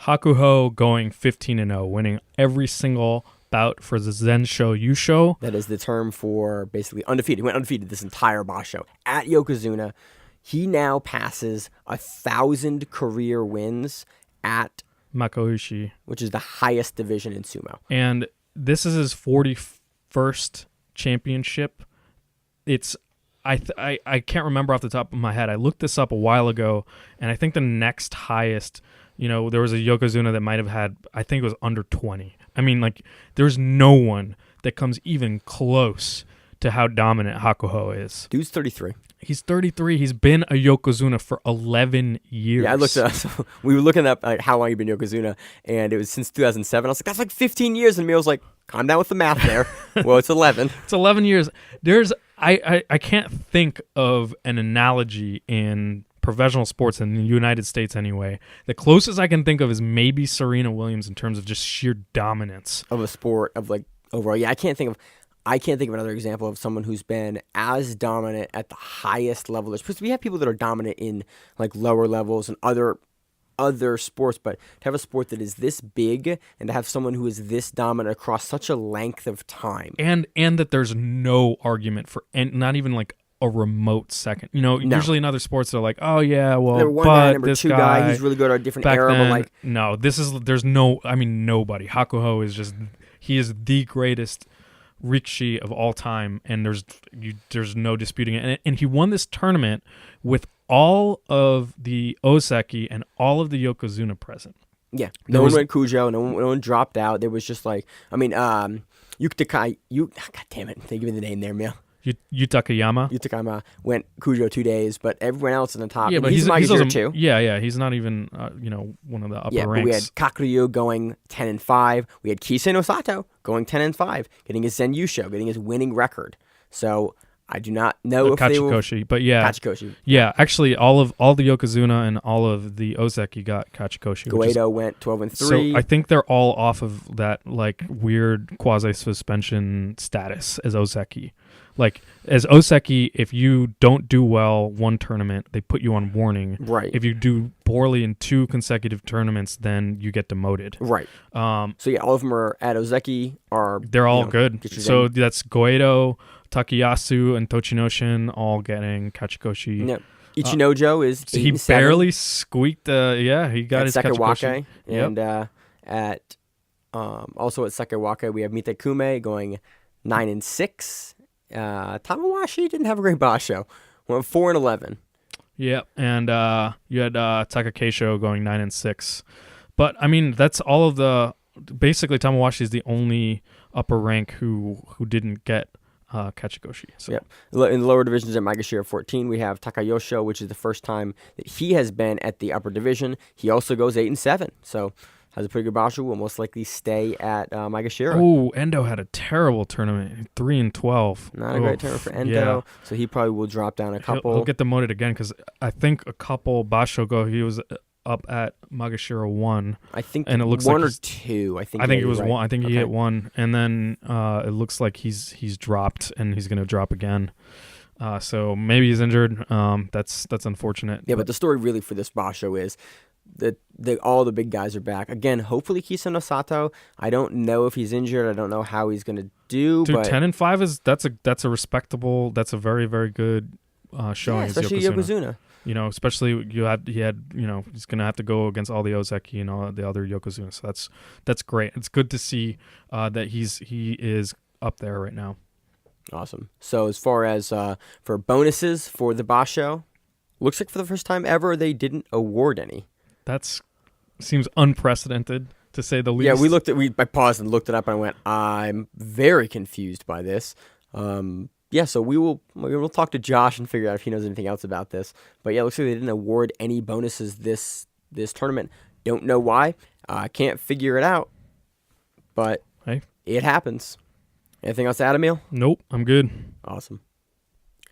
Hakuho going 15-0, winning every single bout for the Zensho Yusho. That is the term for basically undefeated. He went undefeated this entire Basho at Yokozuna. He now passes 1,000 career wins at Makuuchi, which is the highest division in sumo. And this is his 41st championship. It's I can't remember off the top of my head. I looked this up a while ago, and I think the next highest, there was a Yokozuna that might have had, I think it was under 20. I mean, like, there's no one that comes even close to how dominant Hakuho is. Dude's 33. He's 33. He's been a Yokozuna for 11 years. Yeah, I looked up. So we were looking up like how long you've been Yokozuna, and it was since 2007. I was like, that's like 15 years. And Emil was like, calm down with the math there. Well, it's 11. It's 11 years. I can't think of an analogy in professional sports in the United States anyway. The closest I can think of is maybe Serena Williams in terms of just sheer dominance of a sport of like overall. Yeah, I can't think of another example of someone who's been as dominant at the highest level. Because we have people that are dominant in like lower levels and other sports, but to have a sport that is this big and to have someone who is this dominant across such a length of time, and that there's no argument for, and not even like a remote second. Usually in other sports they're like, oh yeah, well, number one guy, number two guy, he's really good at a different era. Then, but like, no, nobody. Hakuho is he is the greatest Rikishi of all time, and there's no disputing it. And he won this tournament with all of the Oseki and all of the Yokozuna present. Yeah, no one went Kujo, no one dropped out. There was just like, God damn it, they give me the name there, Emil. Yutakayama went Kujo 2 days, but everyone else in the top. Yeah, but he's Magashira too. Yeah, he's not even one of the upper ranks. But we had Kakuryu going 10-5. We had Kisei Osato going 10-5, getting his Zen Yusho, getting his winning record. So I do not know if they were but yeah, Kachikoshi. Yeah, actually, all the Yokozuna and all of the Oseki got Kachikoshi. Goeido went 12-3. So I think they're all off of that like weird quasi suspension status as Oseki. Like, as Oseki, if you don't do well one tournament, they put you on warning. Right. If you do poorly in 2 consecutive tournaments, then you get demoted. Right. So yeah, all of them are at Ozeki. They're all good. So that's Goeido, Takayasu, and Tochinoshin all getting Kachikoshi. Yep. Ichinojo is 8-7. He barely squeaked. He got his Kachikoshi. And at also at Sakewake, we have Mitekume going 9-6. Tamawashi didn't have a great basho. Went 4-11. Yeah, and you had Takakeisho going 9-6. But I mean, that's all of the. Basically, Tamawashi is the only upper rank who didn't get Kachikoshi. So. Yep. In the lower divisions at Magashira 14, we have Takayosho, which is the first time that he has been at the upper division. He also goes 8-7. So. Has a pretty good basho, will most likely stay at Magashira. Oh, Endo had a terrible tournament, 3-12. Not a great tournament for Endo, so he probably will drop down a couple. He'll get demoted again because I think a couple basho ago he was up at Magashira 1. I think, and it looks 1 like or 2. I think it was right. 1. I think he hit 1, and then it looks like he's dropped and he's going to drop again. So maybe he's injured. That's unfortunate. Yeah, but the story really for this basho is that all the big guys are back again. Hopefully, Kisei Osato. I don't know if he's injured. I don't know how he's going to do. Dude, but 10-5 is that's a respectable. That's a very, very good showing. Yeah, especially Yokozuna. Especially he's going to have to go against all the Ozeki and all the other Yokozuna. So that's great. It's good to see that he is up there right now. Awesome. So as far as for bonuses for the basho, looks like for the first time ever they didn't award any. Seems unprecedented, to say the least. Yeah, I paused and looked it up, and I went, I'm very confused by this. Yeah, so we'll talk to Josh and figure out if he knows anything else about this. But yeah, it looks like they didn't award any bonuses this tournament. Don't know why. Can't figure it out. But Hey. It happens. Anything else to add, Emil? Nope, I'm good. Awesome.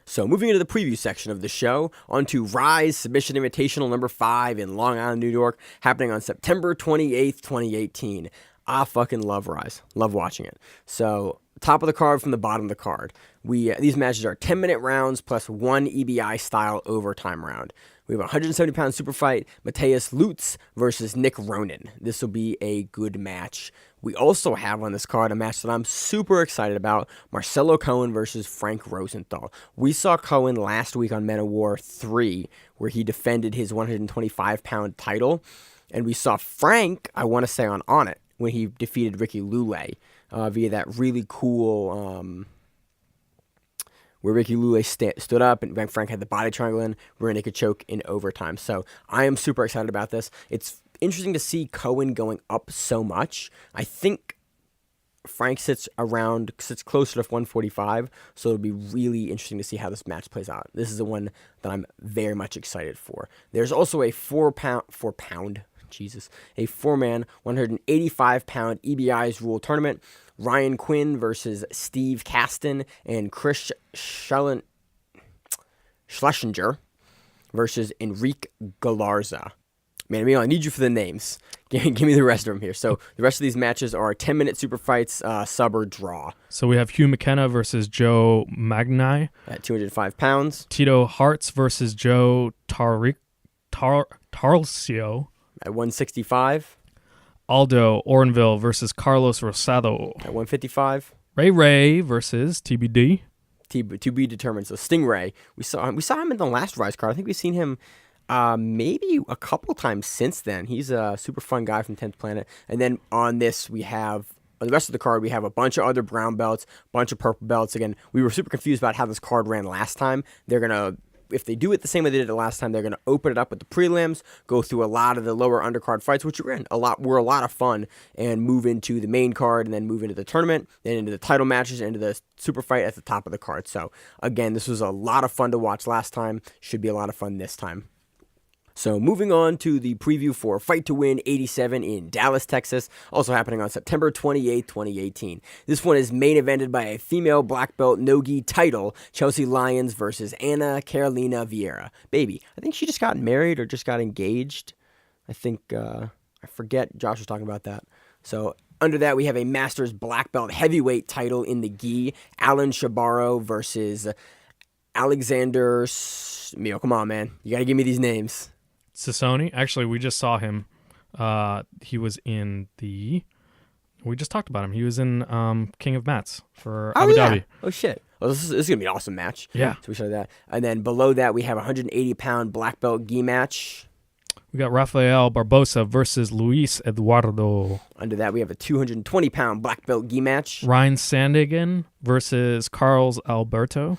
So moving into the preview section of the show, on to Rise Submission Invitational number 5 in Long Island, New York, happening on September 28th, 2018. I fucking love Rise. Love watching it. So top of the card from the bottom of the card. These matches are 10-minute rounds plus 1 EBI-style overtime round. We have a 170-pound super fight, Mateus Lutz versus Nick Ronan. This will be a good match. We also have on this card a match that I'm super excited about, Marcelo Cohen versus Frank Rosenthal. We saw Cohen last week on Men of War 3, where he defended his 125-pound title. And we saw Frank, I want to say on it, when he defeated Ricky Lule via that really cool... where Ricky Lule stood up and Frank had the body triangle in, rear naked choke in overtime. So I am super excited about this. It's interesting to see Cohen going up so much. I think Frank sits closer to 145, so it'll be really interesting to see how this match plays out. This is the one that I'm very much excited for. There's also a 4-man, 185-pound EBI's rule tournament. Ryan Quinn versus Steve Caston and Chris Schlesinger versus Enrique Galarza. Man, Emil, I need you for the names. Give me the rest of them here. So the rest of these matches are 10-minute super fights, sub or draw. So we have Hugh McKenna versus Joe Magni. At 205 pounds. Tito Hartz versus Joe Tarlcio. At 165. Aldo Orenville versus Carlos Rosado. At 155. Ray versus TBD. To be determined. So Stingray, we saw him in the last Rise card. I think we've seen him maybe a couple times since then. He's a super fun guy from 10th Planet. And then on this, we have on the rest of the card, we have a bunch of other brown belts, bunch of purple belts. Again, we were super confused about how this card ran last time. They're gonna, if they do it the same way they did it last time, they're going to open it up with the prelims, go through a lot of the lower undercard fights, which were a lot of fun, and move into the main card, and then move into the tournament, then into the title matches, into the super fight at the top of the card. So, again, this was a lot of fun to watch last time. Should be a lot of fun this time. So moving on to the preview for Fight to Win 87 in Dallas, Texas, also happening on September 28, 2018. This one is main evented by a female black belt no-gi title, Chelsea Lyons versus Ana Carolina Vieira. Baby, I think she just got married or just got engaged. I think, I forget, Josh was talking about that. So under that, we have a Masters black belt heavyweight title in the gi, Alan Shabaro versus Alexander... Mio, come on, man. You got to give me these names. Sassoni. Actually, we just saw him. He was in the... We just talked about him. He was in King of Mats for Abu Dhabi. Oh, shit. Oh, this is going to be an awesome match. Yeah. So we showed that. And then below that, we have a 180-pound black belt gi match. We got Rafael Barbosa versus Luis Eduardo. Under that, we have a 220-pound black belt gi match. Ryan Sandigan versus Carlos Alberto.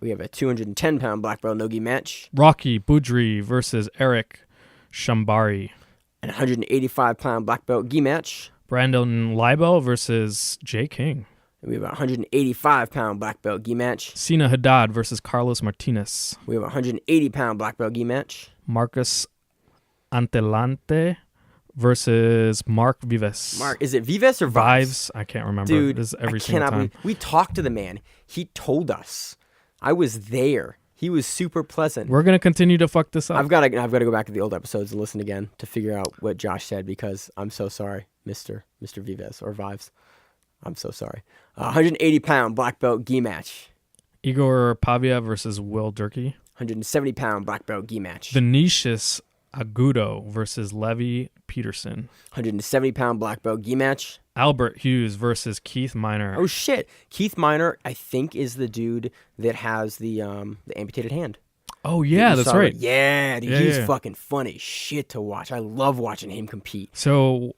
We have a 210-pound black belt no-gi match. Rocky Boudry versus Eric Shambari. An 185-pound black belt gi match. Brandon Leibel versus Jay King. And we have a 185-pound black belt gi match. Sina Haddad versus Carlos Martinez. We have a 180-pound black belt gi match. Marcus Antelante versus Mark Vives. Is it Vives or Vives? I can't remember. Dude, this is every single time. We talked to the man. He told us. I was there. He was super pleasant. We're gonna continue to fuck this up. I've got to go back to the old episodes and listen again to figure out what Josh said, because I'm so sorry, Mr. Vives or Vives. I'm so sorry. 180-pound black belt gi match. Igor Pavia versus Will Durkee. 170-pound black belt gi match. Vinicius Agudo versus Levi Peterson. 170-pound black belt gi match. Albert Hughes versus Keith Minor. Oh shit! Keith Minor, I think, is the dude that has the amputated hand. Oh yeah, that's right. Yeah, dude, he's fucking funny shit to watch. I love watching him compete. So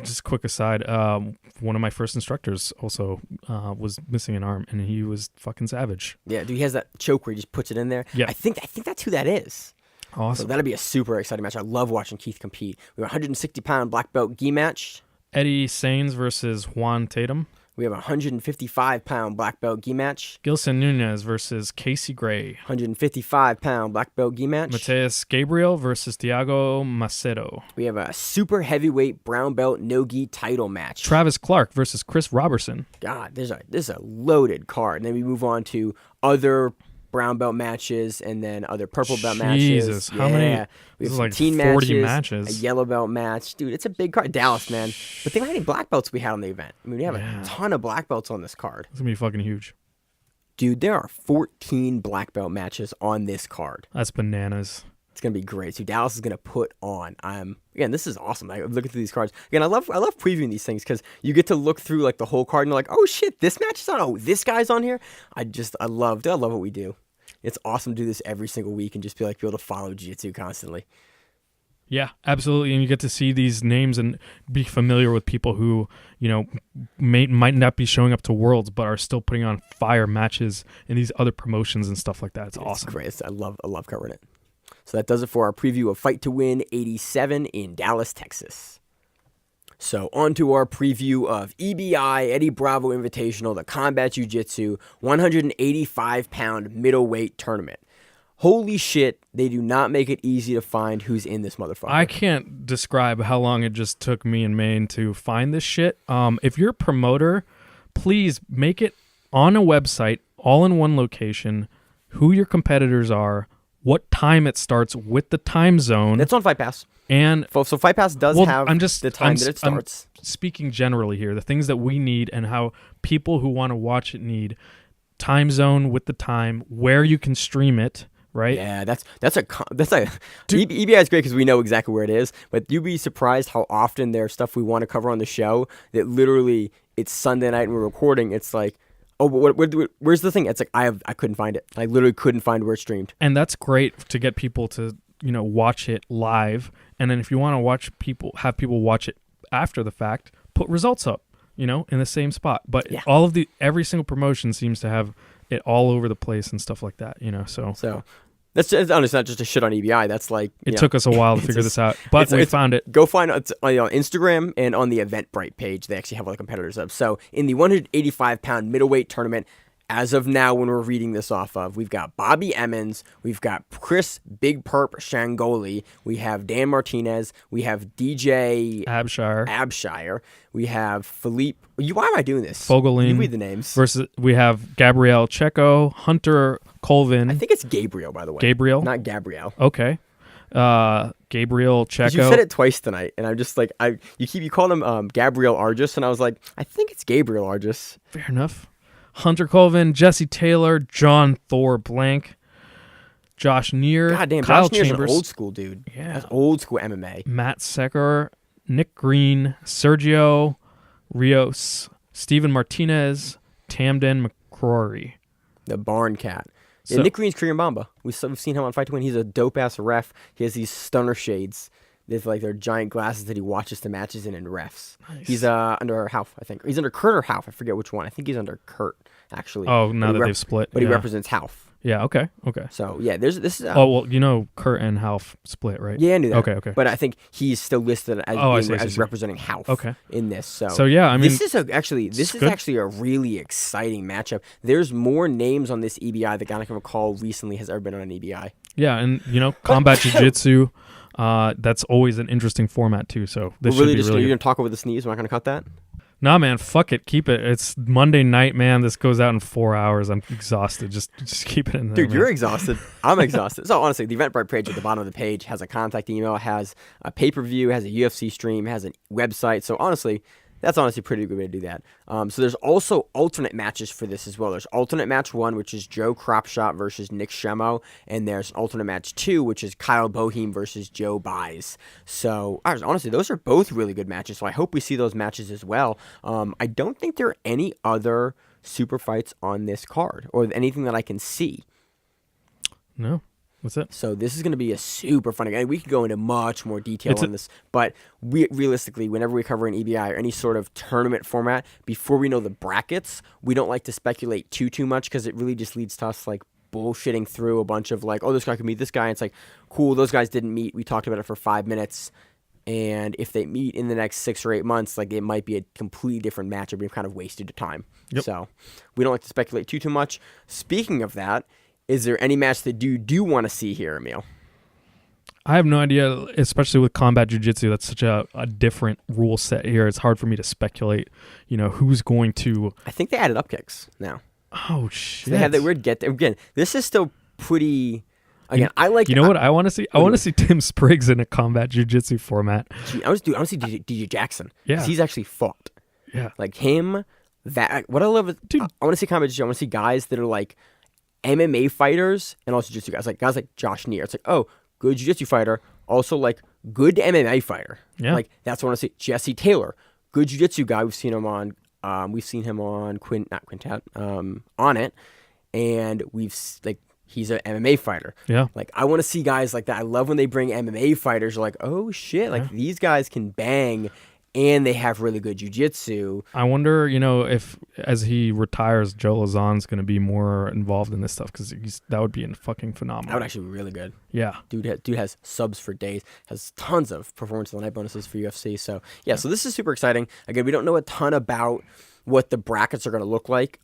just quick aside, one of my first instructors also was missing an arm, and he was fucking savage. Yeah, dude, he has that choke where he just puts it in there. Yeah, I think that's who that is. So Awesome. that'll be a super exciting match. I love watching Keith compete. We have a 160-pound black belt gi match. Eddie Sains versus Juan Tatum. We have a 155-pound black belt gi match. Gilson Nunez versus Casey Gray. 155-pound black belt gi match. Mateus Gabriel versus Thiago Macedo. We have a super heavyweight brown belt no gi title match. Travis Clark versus Chris Robertson. God, this is a loaded card. And then we move on to other brown belt matches and then other purple belt matches. Jesus, how many? We This have is some like teen 40 matches, matches. a yellow belt match. Dude, it's a big card. Dallas, man. But think about how many black belts we had on the event. I mean, we have a ton of black belts on this card. It's going to be fucking huge. Dude, there are 14 black belt matches on this card. That's bananas. It's gonna be great. So Dallas is gonna put on. Again, this is awesome. I'm looking through these cards. Again, I love previewing these things because you get to look through like the whole card and you're like, oh shit, this match is on. Oh, this guy's on here. I love what we do. It's awesome to do this every single week and just be able to follow jiu-jitsu constantly. Yeah, absolutely. And you get to see these names and be familiar with people who, might not be showing up to Worlds, but are still putting on fire matches in these other promotions and stuff like that. It's awesome. Great. I love covering it. So that does it for our preview of Fight to Win 87 in Dallas, Texas. So on to our preview of EBI Eddie Bravo Invitational, the Combat Jiu Jitsu 185-pound middleweight tournament. Holy shit, they do not make it easy to find who's in this motherfucker. I can't describe how long it just took me and Maine to find this shit. If you're a promoter, please make it on a website, all in one location, who your competitors are, what time it starts with the time zone. That's on Fight Pass. And so Fight Pass does have the time that it starts. I'm speaking generally here, the things that we need and how people who want to watch it need. Time zone with the time, where you can stream it, right? Yeah, EBI is great because we know exactly where it is, but you'd be surprised how often there's stuff we want to cover on the show that literally it's Sunday night and we're recording. It's like, oh, where's the thing? It's like I couldn't find it. I literally couldn't find where it's streamed. And that's great to get people to watch it live. And then if you want to have people watch it after the fact, put results up, in the same spot. But yeah. Every single promotion seems to have it all over the place and stuff like that, So that's it's not just a shit on EBI. That's like it took us a while to figure this out, but we found it. Go find it on Instagram and on the Eventbrite page. They actually have all the competitors up. So in the 185-pound middleweight tournament, as of now, when we're reading this off of, we've got Bobby Emmons, we've got Chris Big Perp Shangoli, we have Dan Martinez, we have DJ Abshire, we have Philippe. Why am I doing this? Fogelin. You read the names. Versus we have Gabrielle Checo, Hunter Colvin. I think it's Gabriel, by the way. Gabriel, not Gabrielle. Okay. Gabriel Checo. You said it twice tonight, and I'm just like, you called him Gabriel Argis, and I was like, I think it's Gabriel Argis. Fair enough. Hunter Colvin, Jesse Taylor, John Thor Blank, Josh Neer, God damn, Kyle Josh Neer's Chambers, an old school dude. Yeah. That's old school MMA. Matt Secker, Nick Green, Sergio Rios, Steven Martinez, Tamden McCrory. The Barn Cat. So, yeah, Nick Green's Korean Mamba. We've seen him on Fight to Win. He's a dope-ass ref. He has these stunner shades. They're giant glasses that he watches the matches in and refs. Nice. He's under Hauf, I think. He's under Kurt or Hauf. I forget which one. I think he's under Kurt, actually. Oh, now that they've split. But he represents Hauf. Yeah, okay. So, yeah, this is... Kurt and Hauf split, right? Yeah, I knew that. Okay. But I think he's still listed as representing Hauf in this. So yeah, I mean... This is actually a really exciting matchup. There's more names on this EBI that I can recall recently has ever been on an EBI. Yeah, and, Combat Jiu Jitsu... that's always an interesting format too. So this should be really. You're gonna talk over the sneeze. We're not gonna cut that. Nah, man, fuck it. Keep it. It's Monday night, man. This goes out in 4 hours. I'm exhausted. Just keep it in there. Dude, you're exhausted. I'm exhausted. So honestly, the Eventbrite page at the bottom of the page has a contact email, has a pay-per-view, has a UFC stream, has a website. So honestly, that's honestly a pretty good way to do that. So there's also alternate matches for this as well. There's alternate match 1, which is Joe Cropshot versus Nick Shemo. And there's alternate match 2, which is Kyle Boheim versus Joe Buys. So honestly, those are both really good matches. So I hope we see those matches as well. I don't think there are any other super fights on this card or anything that I can see. No. What's it? So this is going to be a super fun game. We could go into much more detail on this, but realistically, whenever we cover an EBI or any sort of tournament format, before we know the brackets, we don't like to speculate too much because it really just leads to us like bullshitting through a bunch of like, oh, this guy can meet this guy. And it's like, cool, those guys didn't meet. We talked about it for 5 minutes. And if they meet in the next 6 or 8 months, like it might be a completely different matchup. We've kind of wasted time. Yep. So we don't like to speculate too much. Speaking of that, is there any match that you do want to see here, Emil? I have no idea, especially with Combat Jiu Jitsu. That's such a different rule set here. It's hard for me to speculate, who's going to. I think they added up kicks now. Oh, shit. So they have that weird get there. Again, this is still pretty. Again, I like. You know what I want to see? I want to see Tim Spriggs in a Combat Jiu Jitsu format. I want to see DJ Jackson. Yeah. He's actually fought. Yeah. Like him, what I love is, dude, I want to see Combat Jiu Jitsu. I want to see guys that are like MMA fighters and also Jiu Jitsu guys. Like guys like Josh Neer. It's like, oh, good Jiu Jitsu fighter. Also like good MMA fighter. Yeah. Like that's what I want to see. Jesse Taylor, good Jiu Jitsu guy. We've seen him on Qunitet, on it. And he's an MMA fighter. Yeah. Like, I want to see guys like that. I love when they bring MMA fighters. You're like, oh, shit. Like, these guys can bang, and they have really good jiu-jitsu. I wonder, if as he retires, Joe Lazon's going to be more involved in this stuff because that would be fucking phenomenal. That would actually be really good. Yeah. Dude has subs for days, has tons of performance of the night bonuses for UFC. So, yeah, so this is super exciting. Again, we don't know a ton about what the brackets are going to look like.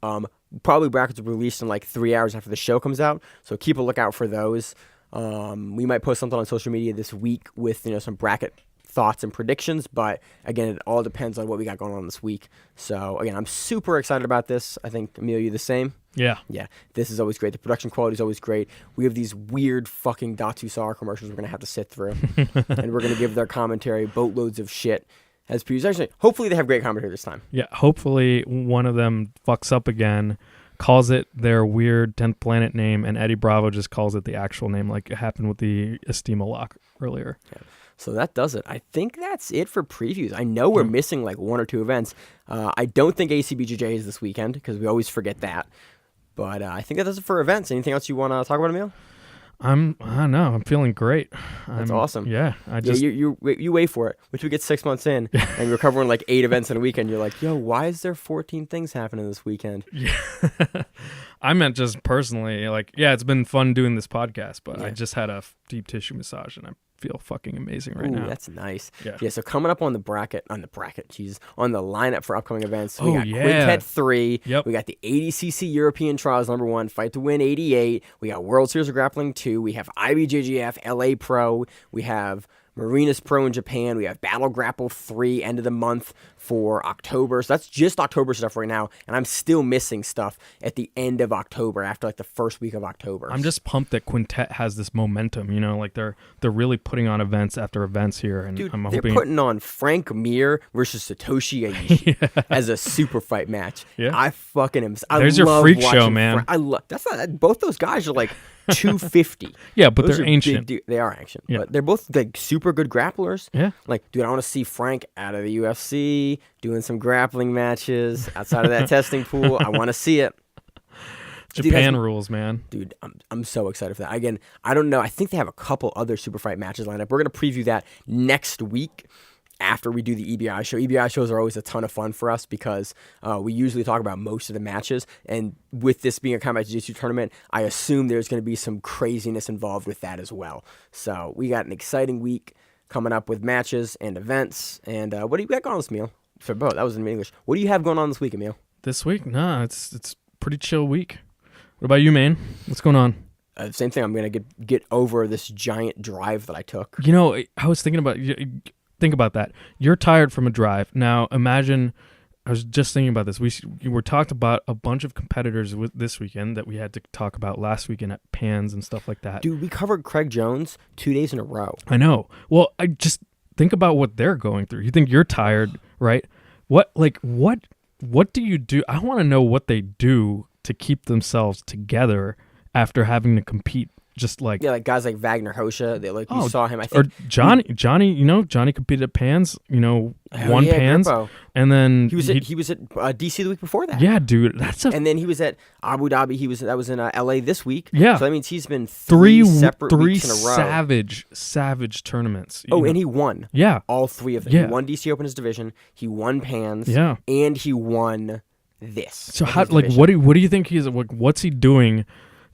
Probably brackets will be released in like 3 hours after the show comes out, so keep a lookout for those. We might post something on social media this week with some bracket thoughts and predictions, but again, it all depends on what we got going on this week. So again, I'm super excited about this. I think, Emil, you the same? Yeah. This is always great. The production quality is always great. We have these weird fucking Datu Sar commercials we're going to have to sit through, and we're going to give their commentary boatloads of shit. As per usual. Actually, hopefully they have great commentary this time. Yeah, hopefully one of them fucks up again, calls it their weird 10th planet name, and Eddie Bravo just calls it the actual name like it happened with the Estima lock earlier. Yeah. So that does it. I think that's it for previews. I know we're missing like 1 or 2 events. I don't think ACBJJ is this weekend because we always forget that. But I think that does it for events. Anything else you want to talk about, Emil? I don't know. I'm feeling great. That's awesome. Yeah. You wait for it. Once we get 6 months in and we're covering like 8 events in a weekend, you're like, yo, why is there 14 things happening this weekend? Yeah. I meant just personally, like, yeah, it's been fun doing this podcast, but I just had a deep tissue massage and I feel fucking amazing right now. That's nice. Yeah. So coming up on the lineup for upcoming events, we got Quintet 3. Yep. We got the 80cc European Trials #1, Fight to Win 88. We got World Series of Grappling 2. We have IBJJF LA Pro. We have Marinas Pro in Japan. We have Battle Grapple 3 end of the month for October. So that's just October stuff right now. And I'm still missing stuff at the end of October after like the first week of October. I'm just pumped that Quintet has this momentum, like they're really putting on events after events here. And dude, I'm they're putting on Frank Mir versus Satoshi Aishi as a super fight match. Yeah. I fucking am. There's your freak show, man. I love that's not both those guys are like 250. Yeah, but those they're are ancient. They are ancient. Yeah. But they're both like super good grapplers. Yeah. Like, dude, I want to see Frank out of the UFC doing some grappling matches outside of that testing pool. I want to see it. Japan rules, man. Dude, I'm so excited for that. Again, I don't know. I think they have a couple other super fight matches lined up. We're going to preview that next week after we do the EBI show. EBI shows are always a ton of fun for us because we usually talk about most of the matches. And with this being a Combat Jiu Jitsu tournament, I assume there's going to be some craziness involved with that as well. So we got an exciting week coming up with matches and events. And what do you got going on this Emil? For both, that was in English. What do you have going on this week, Emil? This week? Nah, it's pretty chill week. What about you, man? What's going on? Same thing. I'm going to get over this giant drive that I took. I was thinking about... Think about that. You're tired from a drive. Now, imagine, I was just thinking about this. We were talked about a bunch of competitors this weekend that we had to talk about last weekend at Pans and stuff like that. Dude, we covered Craig Jones 2 days in a row. I know. Well, I just think about what they're going through. You think you're tired, right? What do you do? I want to know what they do to keep themselves together after having to compete. Just like guys like Wagner Hosha, you saw him. I think or Johnny, Johnny competed at Pans, won Pans, Grippo. And then he was at DC the week before that. Yeah, dude, and then he was at Abu Dhabi. That was in LA this week. Yeah, so that means he's been three separate weeks in a row. savage tournaments. And he won. Yeah, all 3 of them. Yeah. He won DC Open his division. He won Pans. Yeah, and he won this. So what do you think he's what's he doing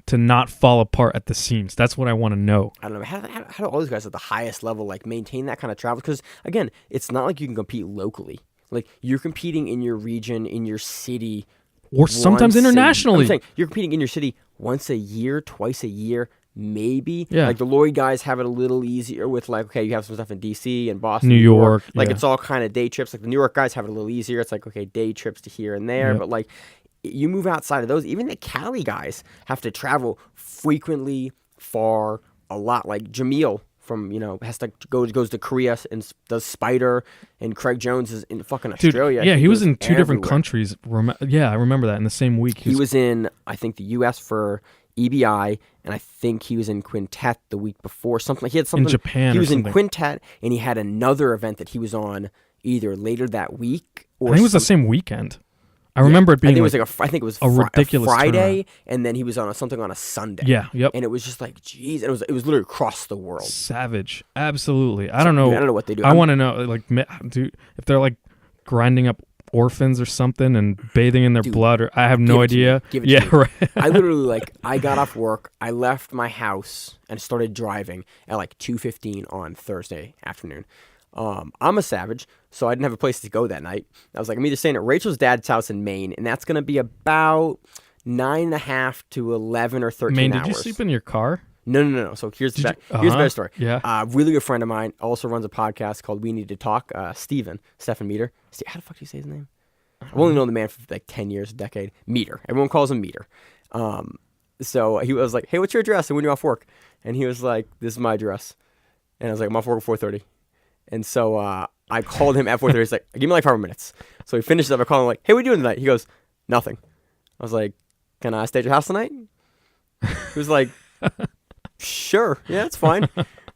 to not fall apart at the seams? That's what I want to know. I don't know. How do all these guys at the highest level like maintain that kind of travel? Because again, it's not like you can compete locally. Like you're competing in your region, in your city, Or sometimes internationally. I'm saying you're competing in your city once a year, twice a year, maybe. Yeah. Like the Lloyd guys have it a little easier with like, okay, you have some stuff in DC and Boston, New York. Like yeah. it's all kind of day trips. Like the New York guys have it a little easier. It's like, okay, day trips to here and there. Yep. But like you move outside of those, even the Cali guys have to travel frequently, far, a lot. Like Jamil from, has to goes to Korea and does Spider, and Craig Jones is in fucking Australia. Yeah, he was in two everywhere. different countries. Yeah, I remember that in the same week. He was in, I think, the U.S. for EBI, and I think he was in Qunitet the week before. Something he had something in Japan. He was in Qunitet, and he had another event that he was on either later that week or I think it was the same weekend. I remember it being I think it was a ridiculous Friday, turnaround. and then he was on something on a Sunday. Yeah, yep. And it was just like, geez, it was literally across the world. Savage, absolutely. I don't know. I don't know what they do. I want to know, like, if they're like grinding up orphans or something and bathing in their blood, or I have no idea. Give it to me. Right. I literally I got off work, I left my house and started driving at like 2:15 on Thursday afternoon. I'm a savage, so I didn't have a place to go that night. I was like, I'm either staying at Rachel's dad's house in Maine, and that's going to be about 9.5 to 11 or 13 Maine, hours. did you sleep in your car? No. So here's the better story. Yeah. Really good friend of mine also runs a podcast called We Need to Talk. Stephen Meter. How the fuck do you say his name? I've only known the man for like 10 years, a decade. Meter. Everyone calls him Meter. So he was like, hey, what's your address? And when you're off work? And he was like, this is my address. And I was like, I'm off work at 4:30. And so I called him at 4:30. He's like, give me like 5 minutes. So he finishes up. I call him like, hey, what are you doing tonight? He goes, nothing. I was like, can I stay at your house tonight? He was like, sure. Yeah, that's fine.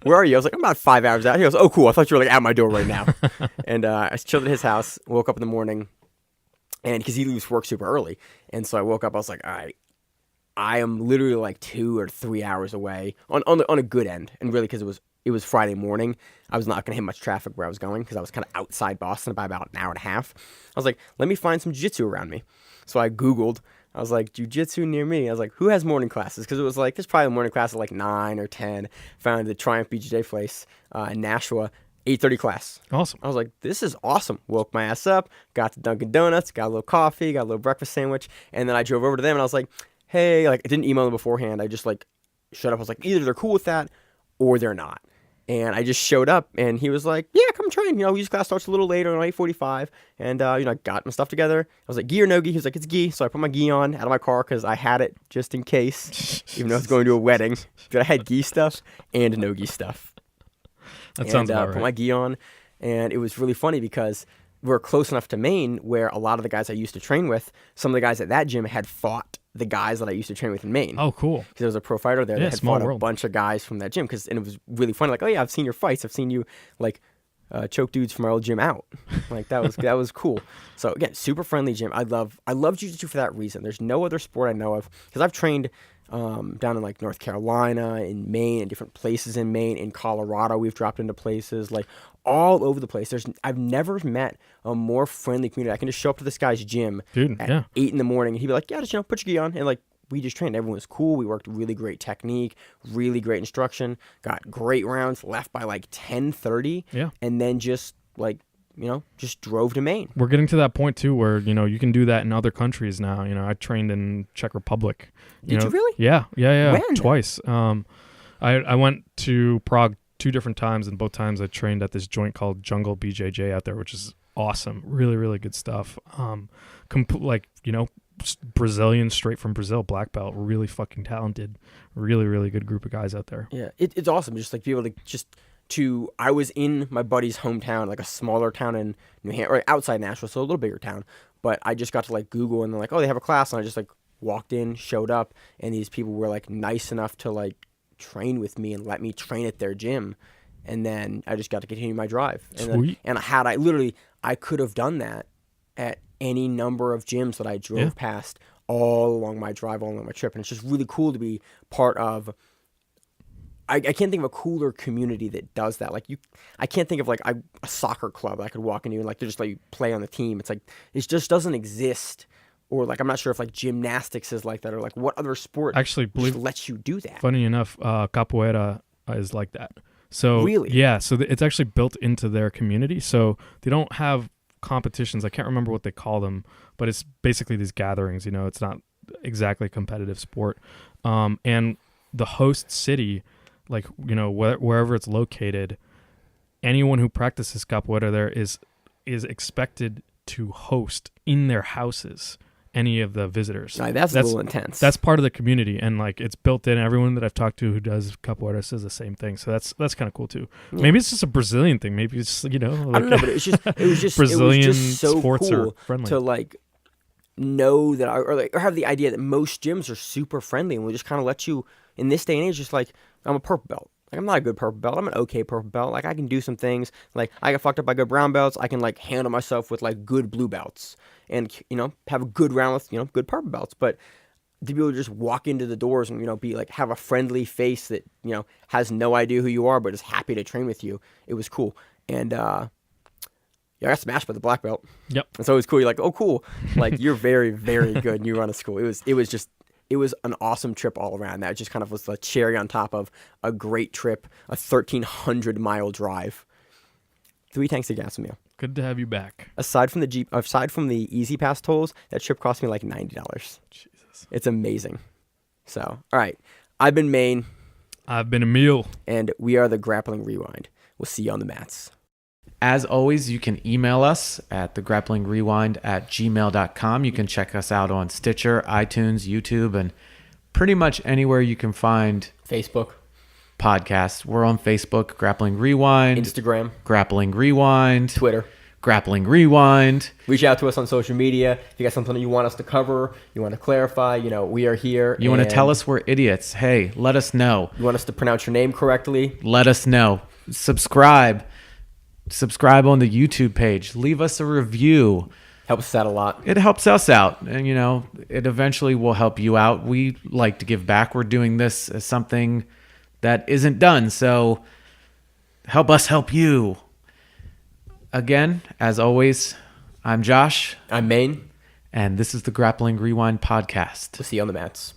Where are you? I was like, I'm about 5 hours out. He goes, oh, cool. I thought you were like at my door right now. And I chilled at his house, woke up in the morning, and because he leaves work super early. And so I woke up, I was like, all right, I am literally like 2 or 3 hours away on a good end. And really, because it was Friday morning, I was not going to hit much traffic where I was going because I was kind of outside Boston by about an hour and a half. I was like, let me find some jiu-jitsu around me. So I Googled. I was like, jiu-jitsu near me. I was like, who has morning classes? Because it was like, there's probably a morning class at like 9 or 10. Found the Triumph BJJ place in Nashua, 8:30 class. Awesome. I was like, this is awesome. Woke my ass up, got to Dunkin' Donuts, got a little coffee, got a little breakfast sandwich, and then I drove over to them and I was like, hey, like I didn't email them beforehand. I just like showed up. I was like, either they're cool with that or they're not. And I just showed up, and he was like, yeah, come train. His class starts a little later, around 8:45. And, I got my stuff together. I was like, gi or no gi? He was like, it's gi. So I put my gi on out of my car because I had it just in case, even though I was going to a wedding. But I had gi stuff and no gi stuff. That sounds about put right. my gi on, and it was really funny because we're close enough to Maine where a lot of the guys I used to train with, some of the guys at that gym had fought the guys that I used to train with in Maine. Oh, cool. Because there was a pro fighter there that had small fought world. a bunch of guys from that gym. And it was really funny. Like, oh yeah, I've seen your fights. I've seen you like choke dudes from our old gym out. Like that was cool. So again, super friendly gym. I love jiu-jitsu for that reason. There's no other sport I know of because I've trained down in like North Carolina, in Maine, in different places in Maine, in Colorado. We've dropped into places like all over the place. I've never met a more friendly community. I can just show up to this guy's gym at 8 in the morning, and he'd be like, yeah, just put your gi on, and like we just trained. Everyone was cool. We worked really great technique, really great instruction, got great rounds, left by like 10:30, and then just like just drove to Maine. We're getting to that point too where you can do that in other countries now. I trained in Czech Republic. Did you really? Yeah. When? Twice. I went to Prague 2 different times, and both times I trained at this joint called Jungle BJJ out there, which is awesome. Really, really good stuff. Brazilian, straight from Brazil, black belt, really fucking talented, really, really good group of guys out there. Yeah, it's awesome. Just like be able to I was in my buddy's hometown, like a smaller town in New Hampshire, or outside Nashville, so a little bigger town. But I just got to like Google, and they're like, oh, they have a class, and I just like walked in, showed up, and these people were like nice enough to like train with me and let me train at their gym, and then I just got to continue my drive. Sweet. And I could have done that at any number of gyms that I drove past all along my drive, all along my trip, and it's just really cool to be part of. I can't think of a cooler community that does that. Like I can't think of like a soccer club I could walk into and like they just let you play on the team. It's like it just doesn't exist Or like I'm not sure if like gymnastics is like that, or like what other sport Actually, just lets you do that. Funny enough, capoeira is like that. So Really? yeah, so it's actually built into their community. So they don't have competitions. I can't remember what they call them, but it's basically these gatherings. It's not exactly a competitive sport. And the host city, like wherever it's located, anyone who practices capoeira there is expected to host in their houses any of the visitors. Right, that's a little intense. That's part of the community, and like it's built in. Everyone that I've talked to who does capoeira says the same thing. So that's kind of cool too. Yeah. Maybe it's just a Brazilian thing. Maybe it's like, I don't know, but it was just Brazilian so sports cool are friendly to like know that or have the idea that most gyms are super friendly and will just kind of let you in this day and age. Just like I'm a purple belt. Like, I'm not a good purple belt. I'm an okay purple belt. Like, I can do some things. Like, I got fucked up by good brown belts. I can, like, handle myself with, like, good blue belts. And, have a good round with, good purple belts. But to be able to just walk into the doors and, be, like, have a friendly face that, has no idea who you are but is happy to train with you, it was cool. And, I got smashed by the black belt. Yep. And so it was cool. You're like, oh, cool. Like, you're very, very good. And you run a school. It was an awesome trip all around. That just kind of was the cherry on top of a great trip, a 1,300-mile drive. 3 tanks of gas meal. Good to have you back. Aside from the Easy Pass tolls, that trip cost me like $90. Jesus. It's amazing. So, all right. I've been Maine. I've been Emil. And we are the Grappling Rewind. We'll see you on the mats. As always, you can email us at thegrapplingrewind@gmail.com. You can check us out on Stitcher, iTunes, YouTube, and pretty much anywhere you can find Facebook. Podcasts. We're on Facebook, Grappling Rewind. Instagram. Grappling Rewind. Twitter. Grappling Rewind. Reach out to us on social media. If you got something you want us to cover, you want to clarify, we are here. You want to tell us we're idiots. Hey, let us know. You want us to pronounce your name correctly? Let us know. Subscribe on the YouTube page. Leave us a review. Helps us out a lot. It helps us out. And, it eventually will help you out. We like to give back. We're doing this as something that isn't done. So help us help you. Again, as always, I'm Josh. I'm Maine. And this is the Grappling Rewind Podcast. We'll see you on the mats.